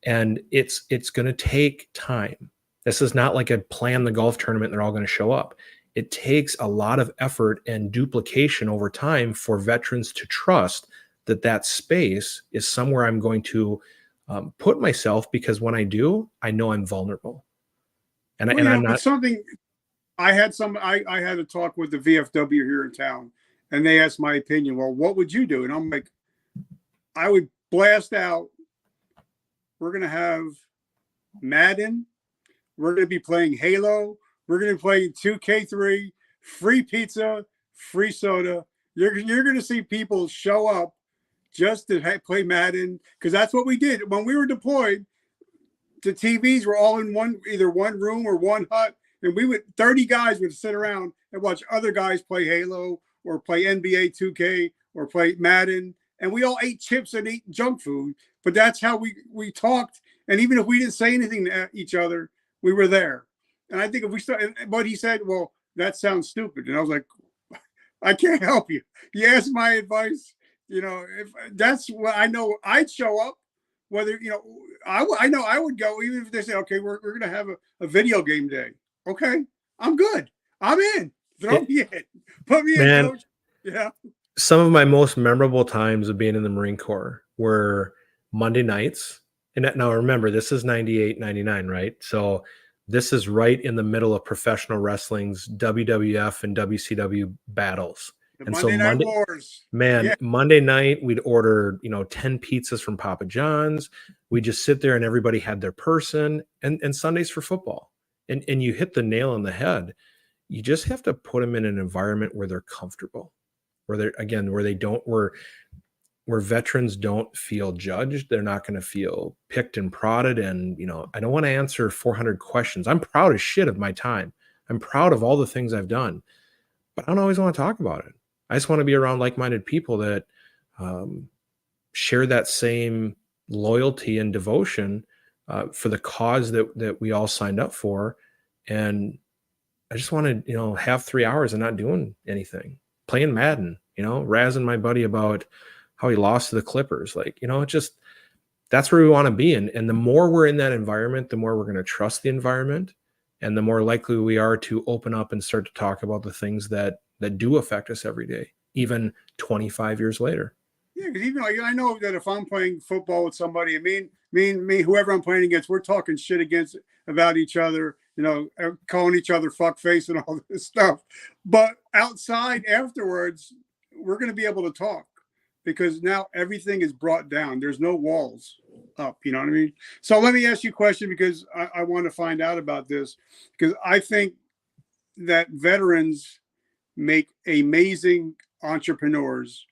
And it's going to take time. This is not like a plan the golf tournament and they're all going to show up. It takes a lot of effort and duplication over time for veterans to trust that that space is somewhere I'm going to put myself, because when I do, I know I'm vulnerable. And I'm not. Something I had a talk with the VFW here in town, and they asked my opinion. Well, what would you do? And I'm like, I would blast out. We're going to have Madden. We're going to be playing Halo. We're going to be playing 2K3, free pizza, free soda. You're going to see people show up just to play Madden, because that's what we did. When we were deployed, the TVs were all in either one room or one hut, and 30 guys would sit around and watch other guys play Halo or play NBA 2K or play Madden, and we all ate chips and ate junk food. But that's how we talked, and even if we didn't say anything to each other, we were there. And I think if we start, but he said, well, that sounds stupid. And I was like, I can't help you. You asked my advice. If that's what I know, I'd show up. Whether, I know I would go, even if they say, okay, we're going to have a video game day. Okay, I'm good. I'm in. Throw me in. Put me in, coach. Yeah. Some of my most memorable times of being in the Marine Corps were Monday nights. And now remember, this is 98, 99, right? So this is right in the middle of professional wrestling's WWF and WCW battles. The Monday Night Wars. Man, yeah. Monday night, we'd order, 10 pizzas from Papa John's. We'd just sit there and everybody had their person, and Sundays for football. And you hit the nail on the head. You just have to put them in an environment where they're comfortable, where veterans don't feel judged. They're not going to feel picked and prodded. And, I don't want to answer 400 questions. I'm proud as shit of my time. I'm proud of all the things I've done, but I don't always want to talk about it. I just want to be around like-minded people that share that same loyalty and devotion for the cause that we all signed up for. And I just want to, have 3 hours and not doing anything, playing Madden, razzing my buddy about how he lost to the Clippers. That's where we want to be. And the more we're in that environment, the more we're going to trust the environment, and the more likely we are to open up and start to talk about the things that do affect us every day, even 25 years later. Yeah, because even I know that if I'm playing football with somebody, me, whoever I'm playing against, we're talking shit about each other, calling each other fuck face and all this stuff. But outside afterwards, we're going to be able to talk, because now everything is brought down. There's no walls up. You know what I mean? So let me ask you a question, because I want to find out about this, because I think that veterans make amazing entrepreneurs,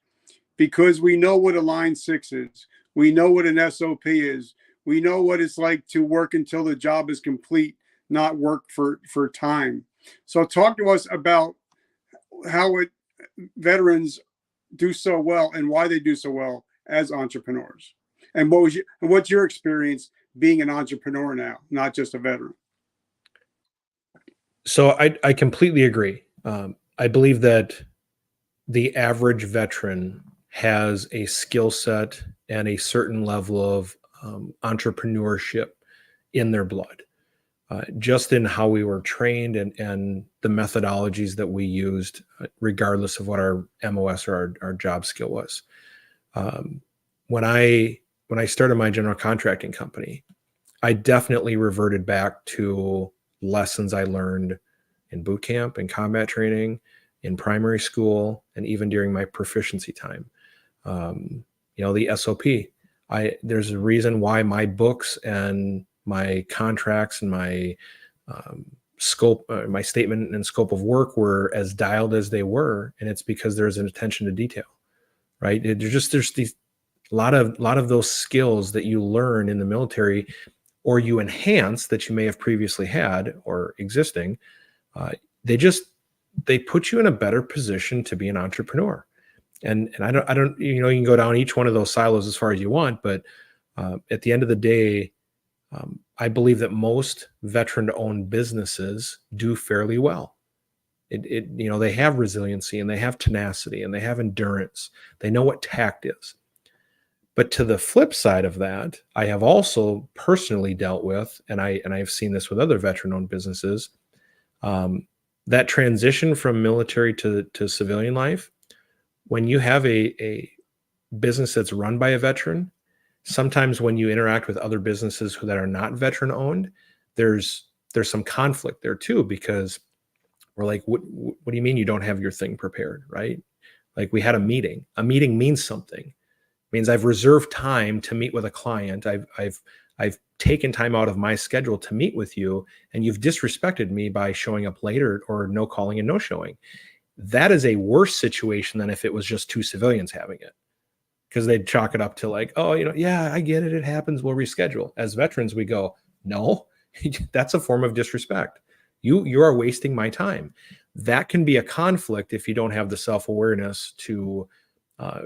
because we know what a line 6 is. We know what an SOP is. We know what it's like to work until the job is complete, not work for time. So talk to us about how veterans do so well and why they do so well as entrepreneurs. And what's your experience being an entrepreneur now, not just a veteran? So I completely agree. I believe that the average veteran has a skill set and a certain level of entrepreneurship in their blood, just in how we were trained and the methodologies that we used, regardless of what our MOS or our job skill was. When I started my general contracting company, I definitely reverted back to lessons I learned in boot camp and combat training, in primary school, and even during my proficiency time. The SOP. There's a reason why my books and my contracts and my scope, my statement and scope of work were as dialed as they were, and it's because there's an attention to detail, right? There's these a lot of those skills that you learn in the military, or you enhance, that you may have previously had or existing. They put you in a better position to be an entrepreneur. And I don't, you can go down each one of those silos as far as you want, but At the end of the day, I believe that most veteran-owned businesses do fairly well. They have resiliency, and they have tenacity, and they have endurance. They know what tact is. But to the flip side of that, I have also personally dealt with, and I've seen this with other veteran-owned businesses, that transition from military to civilian life. When you have a business that's run by a veteran, sometimes when you interact with other businesses that are not veteran-owned, there's some conflict there too, because we're like, what do you mean you don't have your thing prepared, right? Like, we had a meeting. A meeting means something. It means I've reserved time to meet with a client. I've taken time out of my schedule to meet with you, and you've disrespected me by showing up later or no calling and no showing. That is a worse situation than if it was just two civilians having it, because they'd chalk it up to like, oh, yeah, I get it. It happens. We'll reschedule. As veterans, we go, no, that's a form of disrespect. You are wasting my time. That can be a conflict if you don't have the self-awareness to,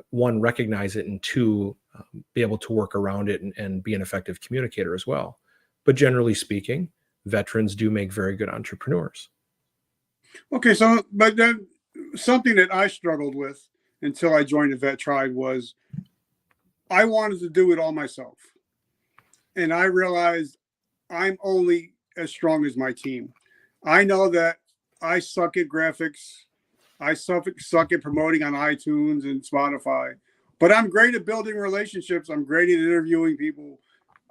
one, recognize it, and two, be able to work around it and be an effective communicator as well. But generally speaking, veterans do make very good entrepreneurs. Okay, so but then something that I struggled with until I joined the Vet Tribe was I wanted to do it all myself. And I realized I'm only as strong as my team. I know that I suck at graphics. I suck at promoting on iTunes and Spotify, but I'm great at building relationships. I'm great at interviewing people.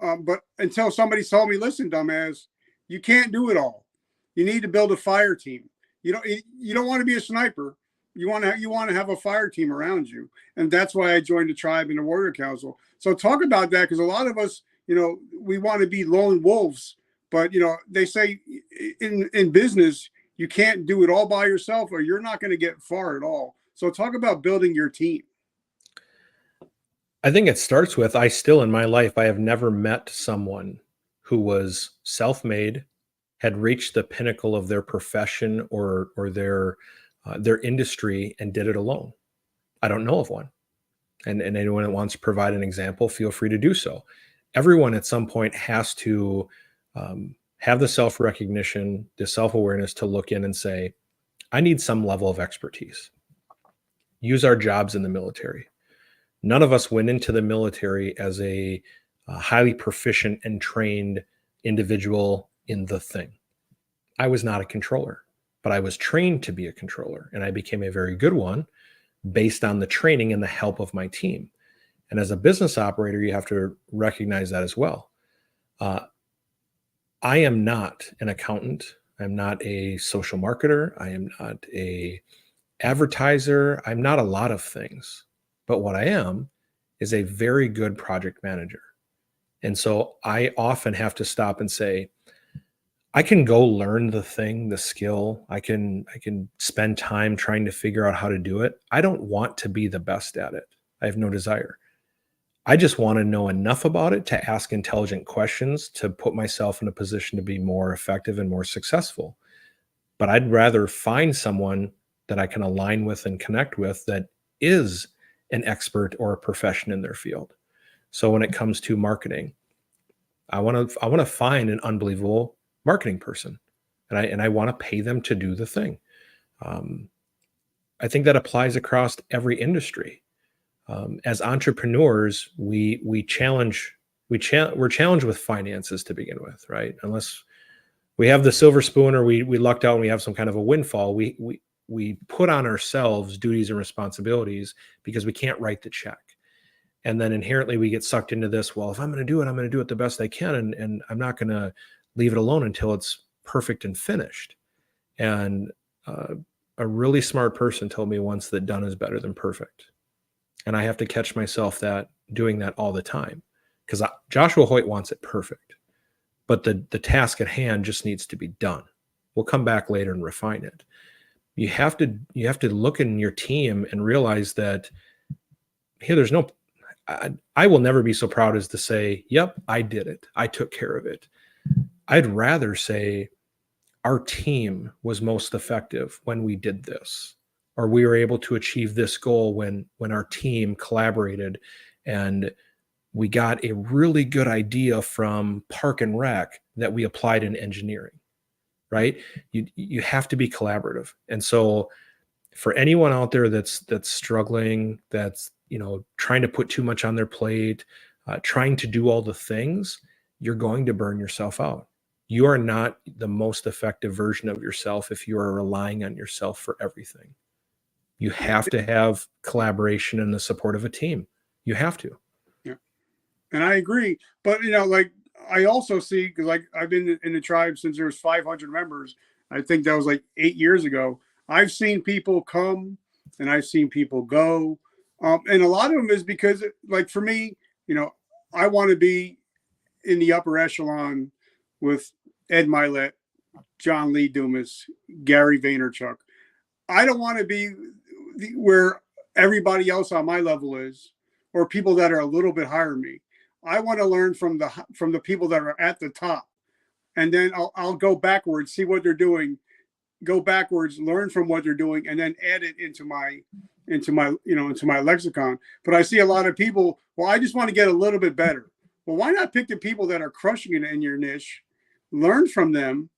But until somebody told me, listen, dumbass, you can't do it all. You need to build a fire team. You don't want to be a sniper. You want to have a fire team around you. And that's why I joined the tribe and the Warrior Council. So talk about that, because a lot of us, we want to be lone wolves, but they say in business, you can't do it all by yourself or you're not going to get far at all. So talk about building your team. I think it starts with, in my life, I have never met someone who was self-made, had reached the pinnacle of their profession or their industry and did it alone. I don't know of one. And anyone that wants to provide an example, feel free to do so. Everyone at some point has to have the self-recognition, the self-awareness to look in and say, I need some level of expertise. Use our jobs in the military. None of us went into the military as a highly proficient and trained individual in the thing. I was not a controller, but I was trained to be a controller, and I became a very good one based on the training and the help of my team. And as a business operator, you have to recognize that as well. I am not an accountant. I'm not a social marketer. I am not a advertiser. I'm not a lot of things. But what I am is a very good project manager. And so I often have to stop and say, I can go learn the thing, the skill. I can spend time trying to figure out how to do it. I don't want to be the best at it. I have no desire. I just want to know enough about it to ask intelligent questions to put myself in a position to be more effective and more successful. But I'd rather find someone that I can align with and connect with that is an expert or a profession in their field. So when it comes to marketing, I want to find an unbelievable marketing person, and I want to pay them to do the thing. I think that applies across every industry. As entrepreneurs, we're challenged with finances to begin with, right? Unless we have the silver spoon or we lucked out and we have some kind of a windfall, we put on ourselves duties and responsibilities because we can't write the check. And then inherently we get sucked into this, well, if I'm going to do it, I'm going to do it the best I can. And I'm not going to leave it alone until it's perfect and finished. And a really smart person told me once that done is better than perfect. And I have to catch myself doing that all the time, because Joshua Hoyt wants it perfect, but the task at hand just needs to be done. We'll come back later and refine it. You have to look in your team and realize that here, there's no, I will never be so proud as to say, yep, I did it. I took care of it. I'd rather say our team was most effective when we did this, or we were able to achieve this goal when our team collaborated and we got a really good idea from Park and Rec that we applied in engineering, right? You have to be collaborative. And so for anyone out there that's struggling, that's, trying to put too much on their plate, trying to do all the things, you're going to burn yourself out. You are not the most effective version of yourself if you are relying on yourself for everything. You have to have collaboration and the support of a team. You have to. Yeah. And I agree. But, like I also see, because like I've been in the tribe since there was 500 members. I think that was like 8 years ago. I've seen people come and I've seen people go. And a lot of them is because, like for me, I want to be in the upper echelon with Ed Milet, John Lee Dumas, Gary Vaynerchuk. I don't want to be where everybody else on my level is, or people that are a little bit higher than me. I want to learn from the people that are at the top, and then I'll go backwards, see what they're doing, go backwards, learn from what they're doing, and then add it into my lexicon. But I see a lot of people, well, I just want to get a little bit better. Well, why not pick the people that are crushing it in your niche, learn from them,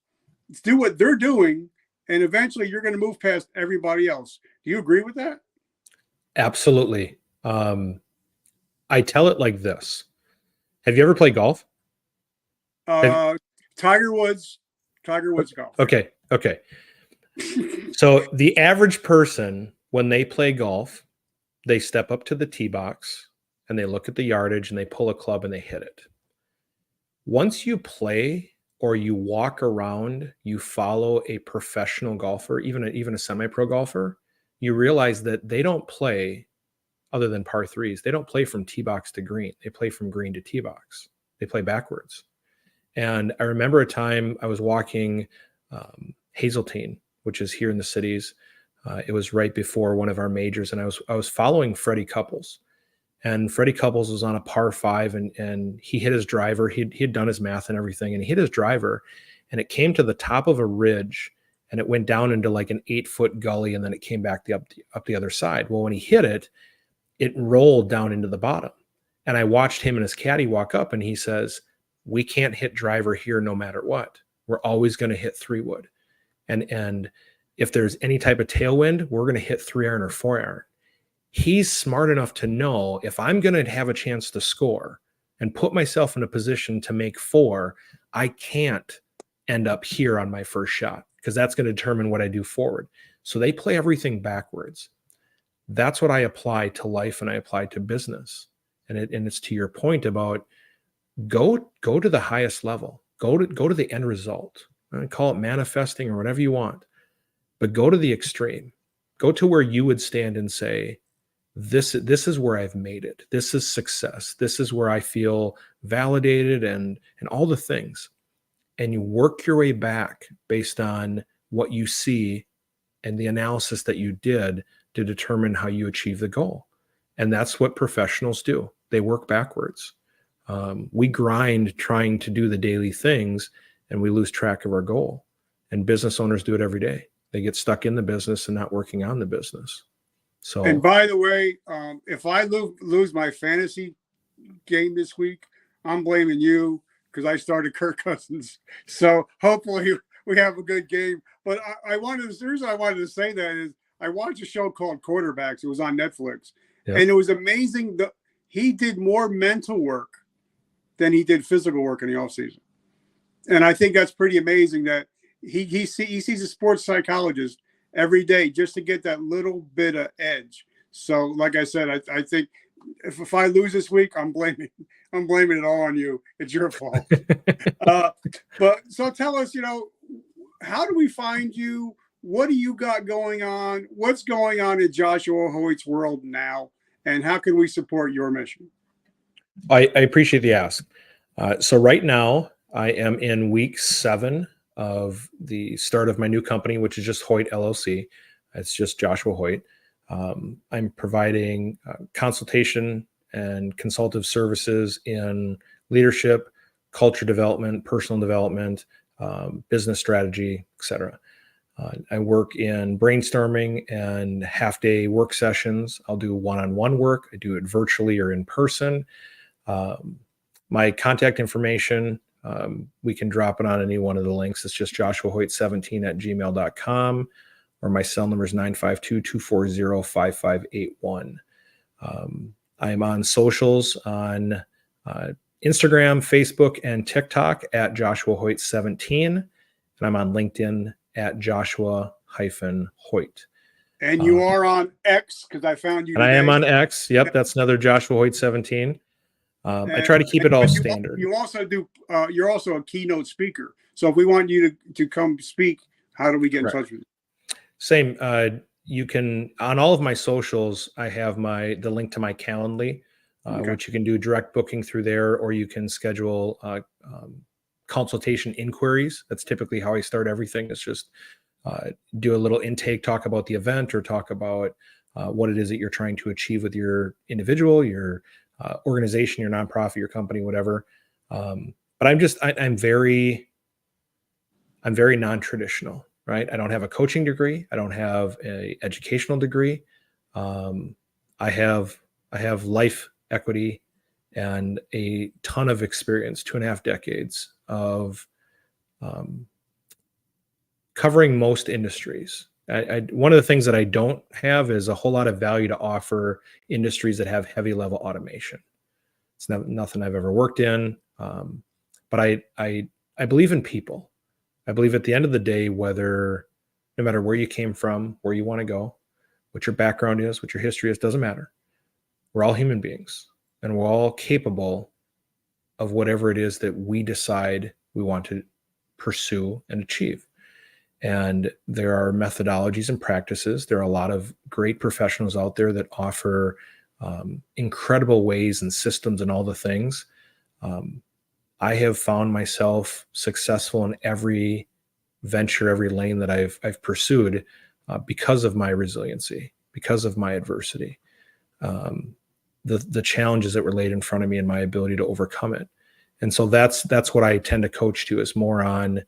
do what they're doing, and eventually you're going to move past everybody else. Do you agree with that? Absolutely. I tell it like this. Have you ever played golf? Tiger Woods golf. Okay. So the average person, when they play golf, they step up to the tee box and they look at the yardage and they pull a club and they hit it. Once you play or you walk around, you follow a professional golfer, even a semi-pro golfer, you realize that they don't play, other than par threes, they don't play from tee box to green. They play from green to tee box. They play backwards. And I remember a time I was walking Hazeltine, which is here in the cities. It was right before one of our majors, and I was following Freddie Couples. And Freddie Couples was on a par 5, and he hit his driver. He had done his math and everything, and he hit his driver, and it came to the top of a ridge, and it went down into like an 8-foot gully, and then it came back up the other side. Well, when he hit it, it rolled down into the bottom. And I watched him and his caddy walk up, and he says, "We can't hit driver here no matter what. We're always going to hit 3-wood. And if there's any type of tailwind, we're going to hit 3-iron or 4-iron." He's smart enough to know, if I'm going to have a chance to score and put myself in a position to make 4, I can't end up here on my first shot, because that's going to determine what I do forward. So they play everything backwards. That's what I apply to life and I apply to business. And it's to your point about go to the highest level, go to the end result. I call it manifesting or whatever you want, but go to the extreme. Go to where you would stand and say, this is where I've made it. This is success. This is where I feel validated and all the things. And you work your way back based on what you see and the analysis that you did to determine how you achieve the goal. And that's what professionals do. They work backwards. We grind trying to do the daily things, and we lose track of our goal. And business owners do it every day. They get stuck in the business and not working on the business. So, and by the way, if I lose my fantasy game this week, I'm blaming you, because I started Kirk Cousins. So hopefully we have a good game. But the reason I wanted to say that is I watched a show called Quarterbacks. It was on Netflix. Yeah. And it was amazing that he did more mental work than he did physical work in the offseason. And I think that's pretty amazing that he sees a sports psychologist every day just to get that little bit of edge. So like I said, I think if I lose this week, I'm blaming it all on you. It's your fault. But so tell us, how do we find you? What do you got going on? What's going on in Joshua Hoyt's world now? And how can we support your mission? I appreciate the ask. So right now I am in week 7 of the start of my new company, which is just Hoyt LLC. It's just Joshua Hoyt. I'm providing consultation and consultative services in leadership, culture development, personal development, business strategy, etc. I work in brainstorming and half-day work sessions. I'll do one-on-one work. I do it virtually or in person. My contact information, we can drop it on any one of the links. It's just joshuahoyt17@gmail.com, or my cell number is 952-240-5581. I am on socials on Instagram, Facebook, and TikTok at Joshua Hoyt17, and I'm on LinkedIn at Joshua-Hoyt. And you are on X, because I found you and today. I am on X. Yep, that's another Joshua Hoyt17. I try to keep it all standard. You also do. You're also a keynote speaker. So if we want you to come speak, how do we get in touch with you? Same. You can, on all of my socials, I have the link to my Calendly, which you can do direct booking through there, or you can schedule consultation inquiries. That's typically how I start everything. It's just do a little intake, talk about the event, or talk about what it is that you're trying to achieve with your individual, your organization, your nonprofit, your company, whatever. But I'm very non-traditional, right? I don't have a coaching degree. I don't have an educational degree. I have life equity and a ton of experience, 2.5 decades of covering most industries. One of the things that I don't have is a whole lot of value to offer industries that have heavy level automation. It's nothing I've ever worked in, but I believe in people. I believe at the end of the day, no matter where you came from, where you want to go, what your background is, what your history is, doesn't matter. We're all human beings, and we're all capable of whatever it is that we decide we want to pursue and achieve. And there are methodologies and practices. There are a lot of great professionals out there that offer incredible ways and systems and all the things. I have found myself successful in every venture, every lane that I've pursued because of my resiliency, because of my adversity, the challenges that were laid in front of me and my ability to overcome it. And so that's what I tend to coach to, is more on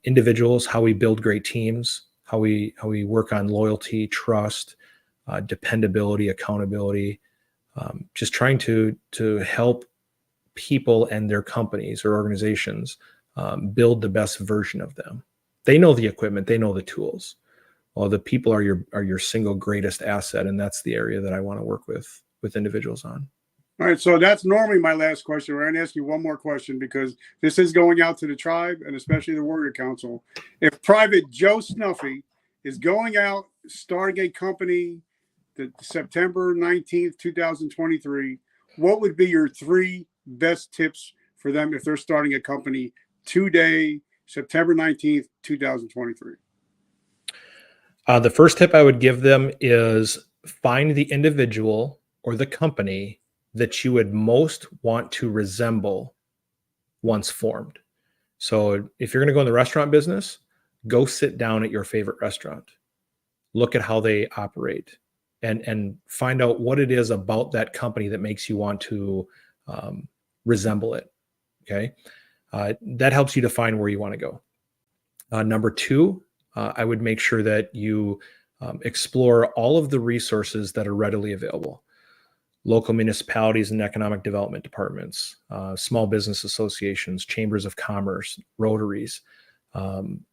individuals, how we build great teams, how we work on loyalty, trust, dependability, accountability, just trying to help people and their companies or organizations build the best version of them. They know the equipment, they know the tools. Well, the people are your single greatest asset, and that's the area that I want to work with individuals on. All right, so that's normally my last question. We're going to ask you one more question, because this is going out to the tribe and especially the Warrior Council. If Private Joe Snuffy is going out, starting a company September 19th, 2023, what would be your 3 best tips for them if they're starting a company today, September 19th, 2023? The first tip I would give them is find the individual or the company that you would most want to resemble once formed. So if you're going to go in the restaurant business, go sit down at your favorite restaurant, look at how they operate, and find out what it is about that company that makes you want to resemble it. Okay. That helps you define where you want to go. Number 2, I would make sure that you explore all of the resources that are readily available. Local municipalities and economic development departments, small business associations, chambers of commerce, Rotaries,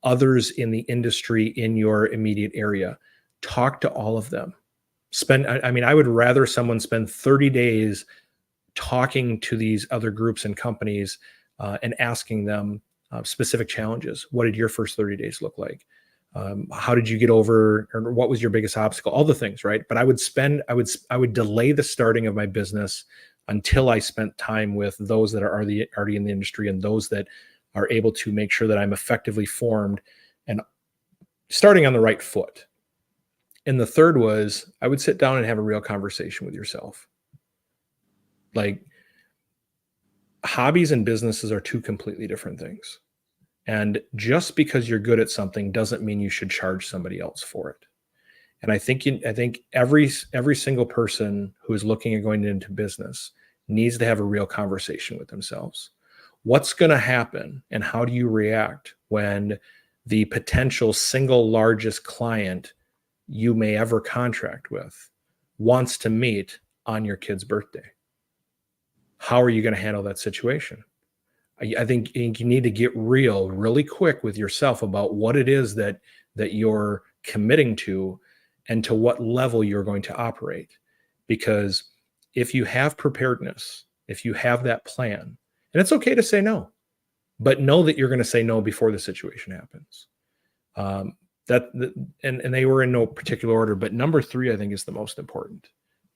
others in the industry in your immediate area. Talk to all of them. I would rather someone spend 30 days talking to these other groups and companies and asking them specific challenges. What did your first 30 days look like? How did you get over, or what was your biggest obstacle? All the things, right? But I would delay the starting of my business until I spent time with those that are already in the industry, and those that are able to make sure that I'm effectively formed and starting on the right foot. And the third was, I would sit down and have a real conversation with yourself. Like, hobbies and businesses are 2 completely different things. And just because you're good at something doesn't mean you should charge somebody else for it. And I think every single person who is looking at going into business needs to have a real conversation with themselves. What's going to happen, and how do you react when the potential single largest client you may ever contract with wants to meet on your kid's birthday? how are you going to handle that situation? I think you need to get real really quick with yourself about what it is that you're committing to and to what level you're going to operate. Because if you have preparedness, if you have that plan, and it's okay to say no, but know that you're going to say no before the situation happens. And they were in no particular order, but number 3, I think, is the most important.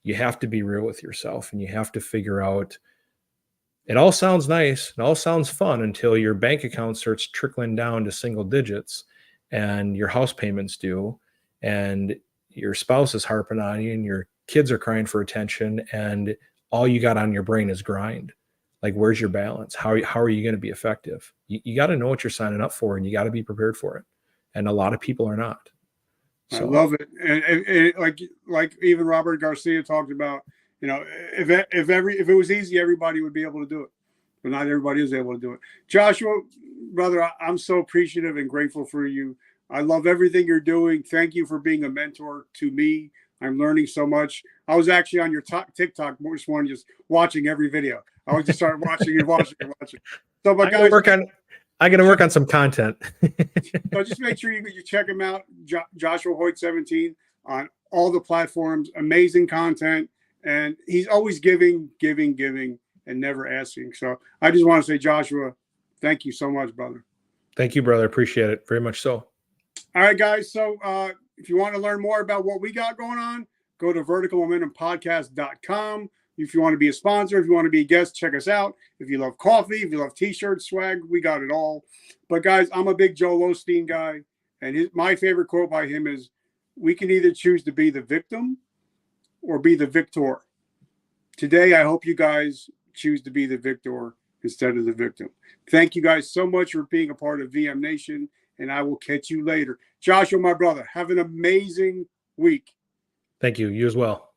You have to be real with yourself, and you have to figure out, it all sounds nice, it all sounds fun until your bank account starts trickling down to single digits and your house payments due and your spouse is harping on you and your kids are crying for attention and all you got on your brain is grind. Like, where's your balance? How are you going to be effective? You got to know what you're signing up for, and you got to be prepared for it. And a lot of people are not. So. I love it. And like even Robert Garcia talked about, if it was easy, everybody would be able to do it, but not everybody is able to do it. Joshua, brother, I'm so appreciative and grateful for you. I love everything you're doing. Thank you for being a mentor to me. I'm learning so much. I was actually on your TikTok this morning, just watching every video. I was just started watching and watching and watching. So, but guys, I got to work on some content. So just make sure you check him out, Joshua Hoyt 17, on all the platforms. Amazing content, and he's always giving, and never asking. So I just want to say, Joshua, thank you so much, brother. Thank you, brother. Appreciate it very much. So, all right, guys. So if you want to learn more about what we got going on, go to verticalmomentumpodcast.com. If you want to be a sponsor, if you want to be a guest, check us out. If you love coffee, if you love t-shirts, swag, we got it all. But guys, I'm a big Joel Osteen guy, and my favorite quote by him is, "We can either choose to be the victim or be the victor." Today, I hope you guys choose to be the victor instead of the victim. Thank you guys so much for being a part of VM Nation, and I will catch you later. Joshua, my brother, have an amazing week. Thank you. You as well.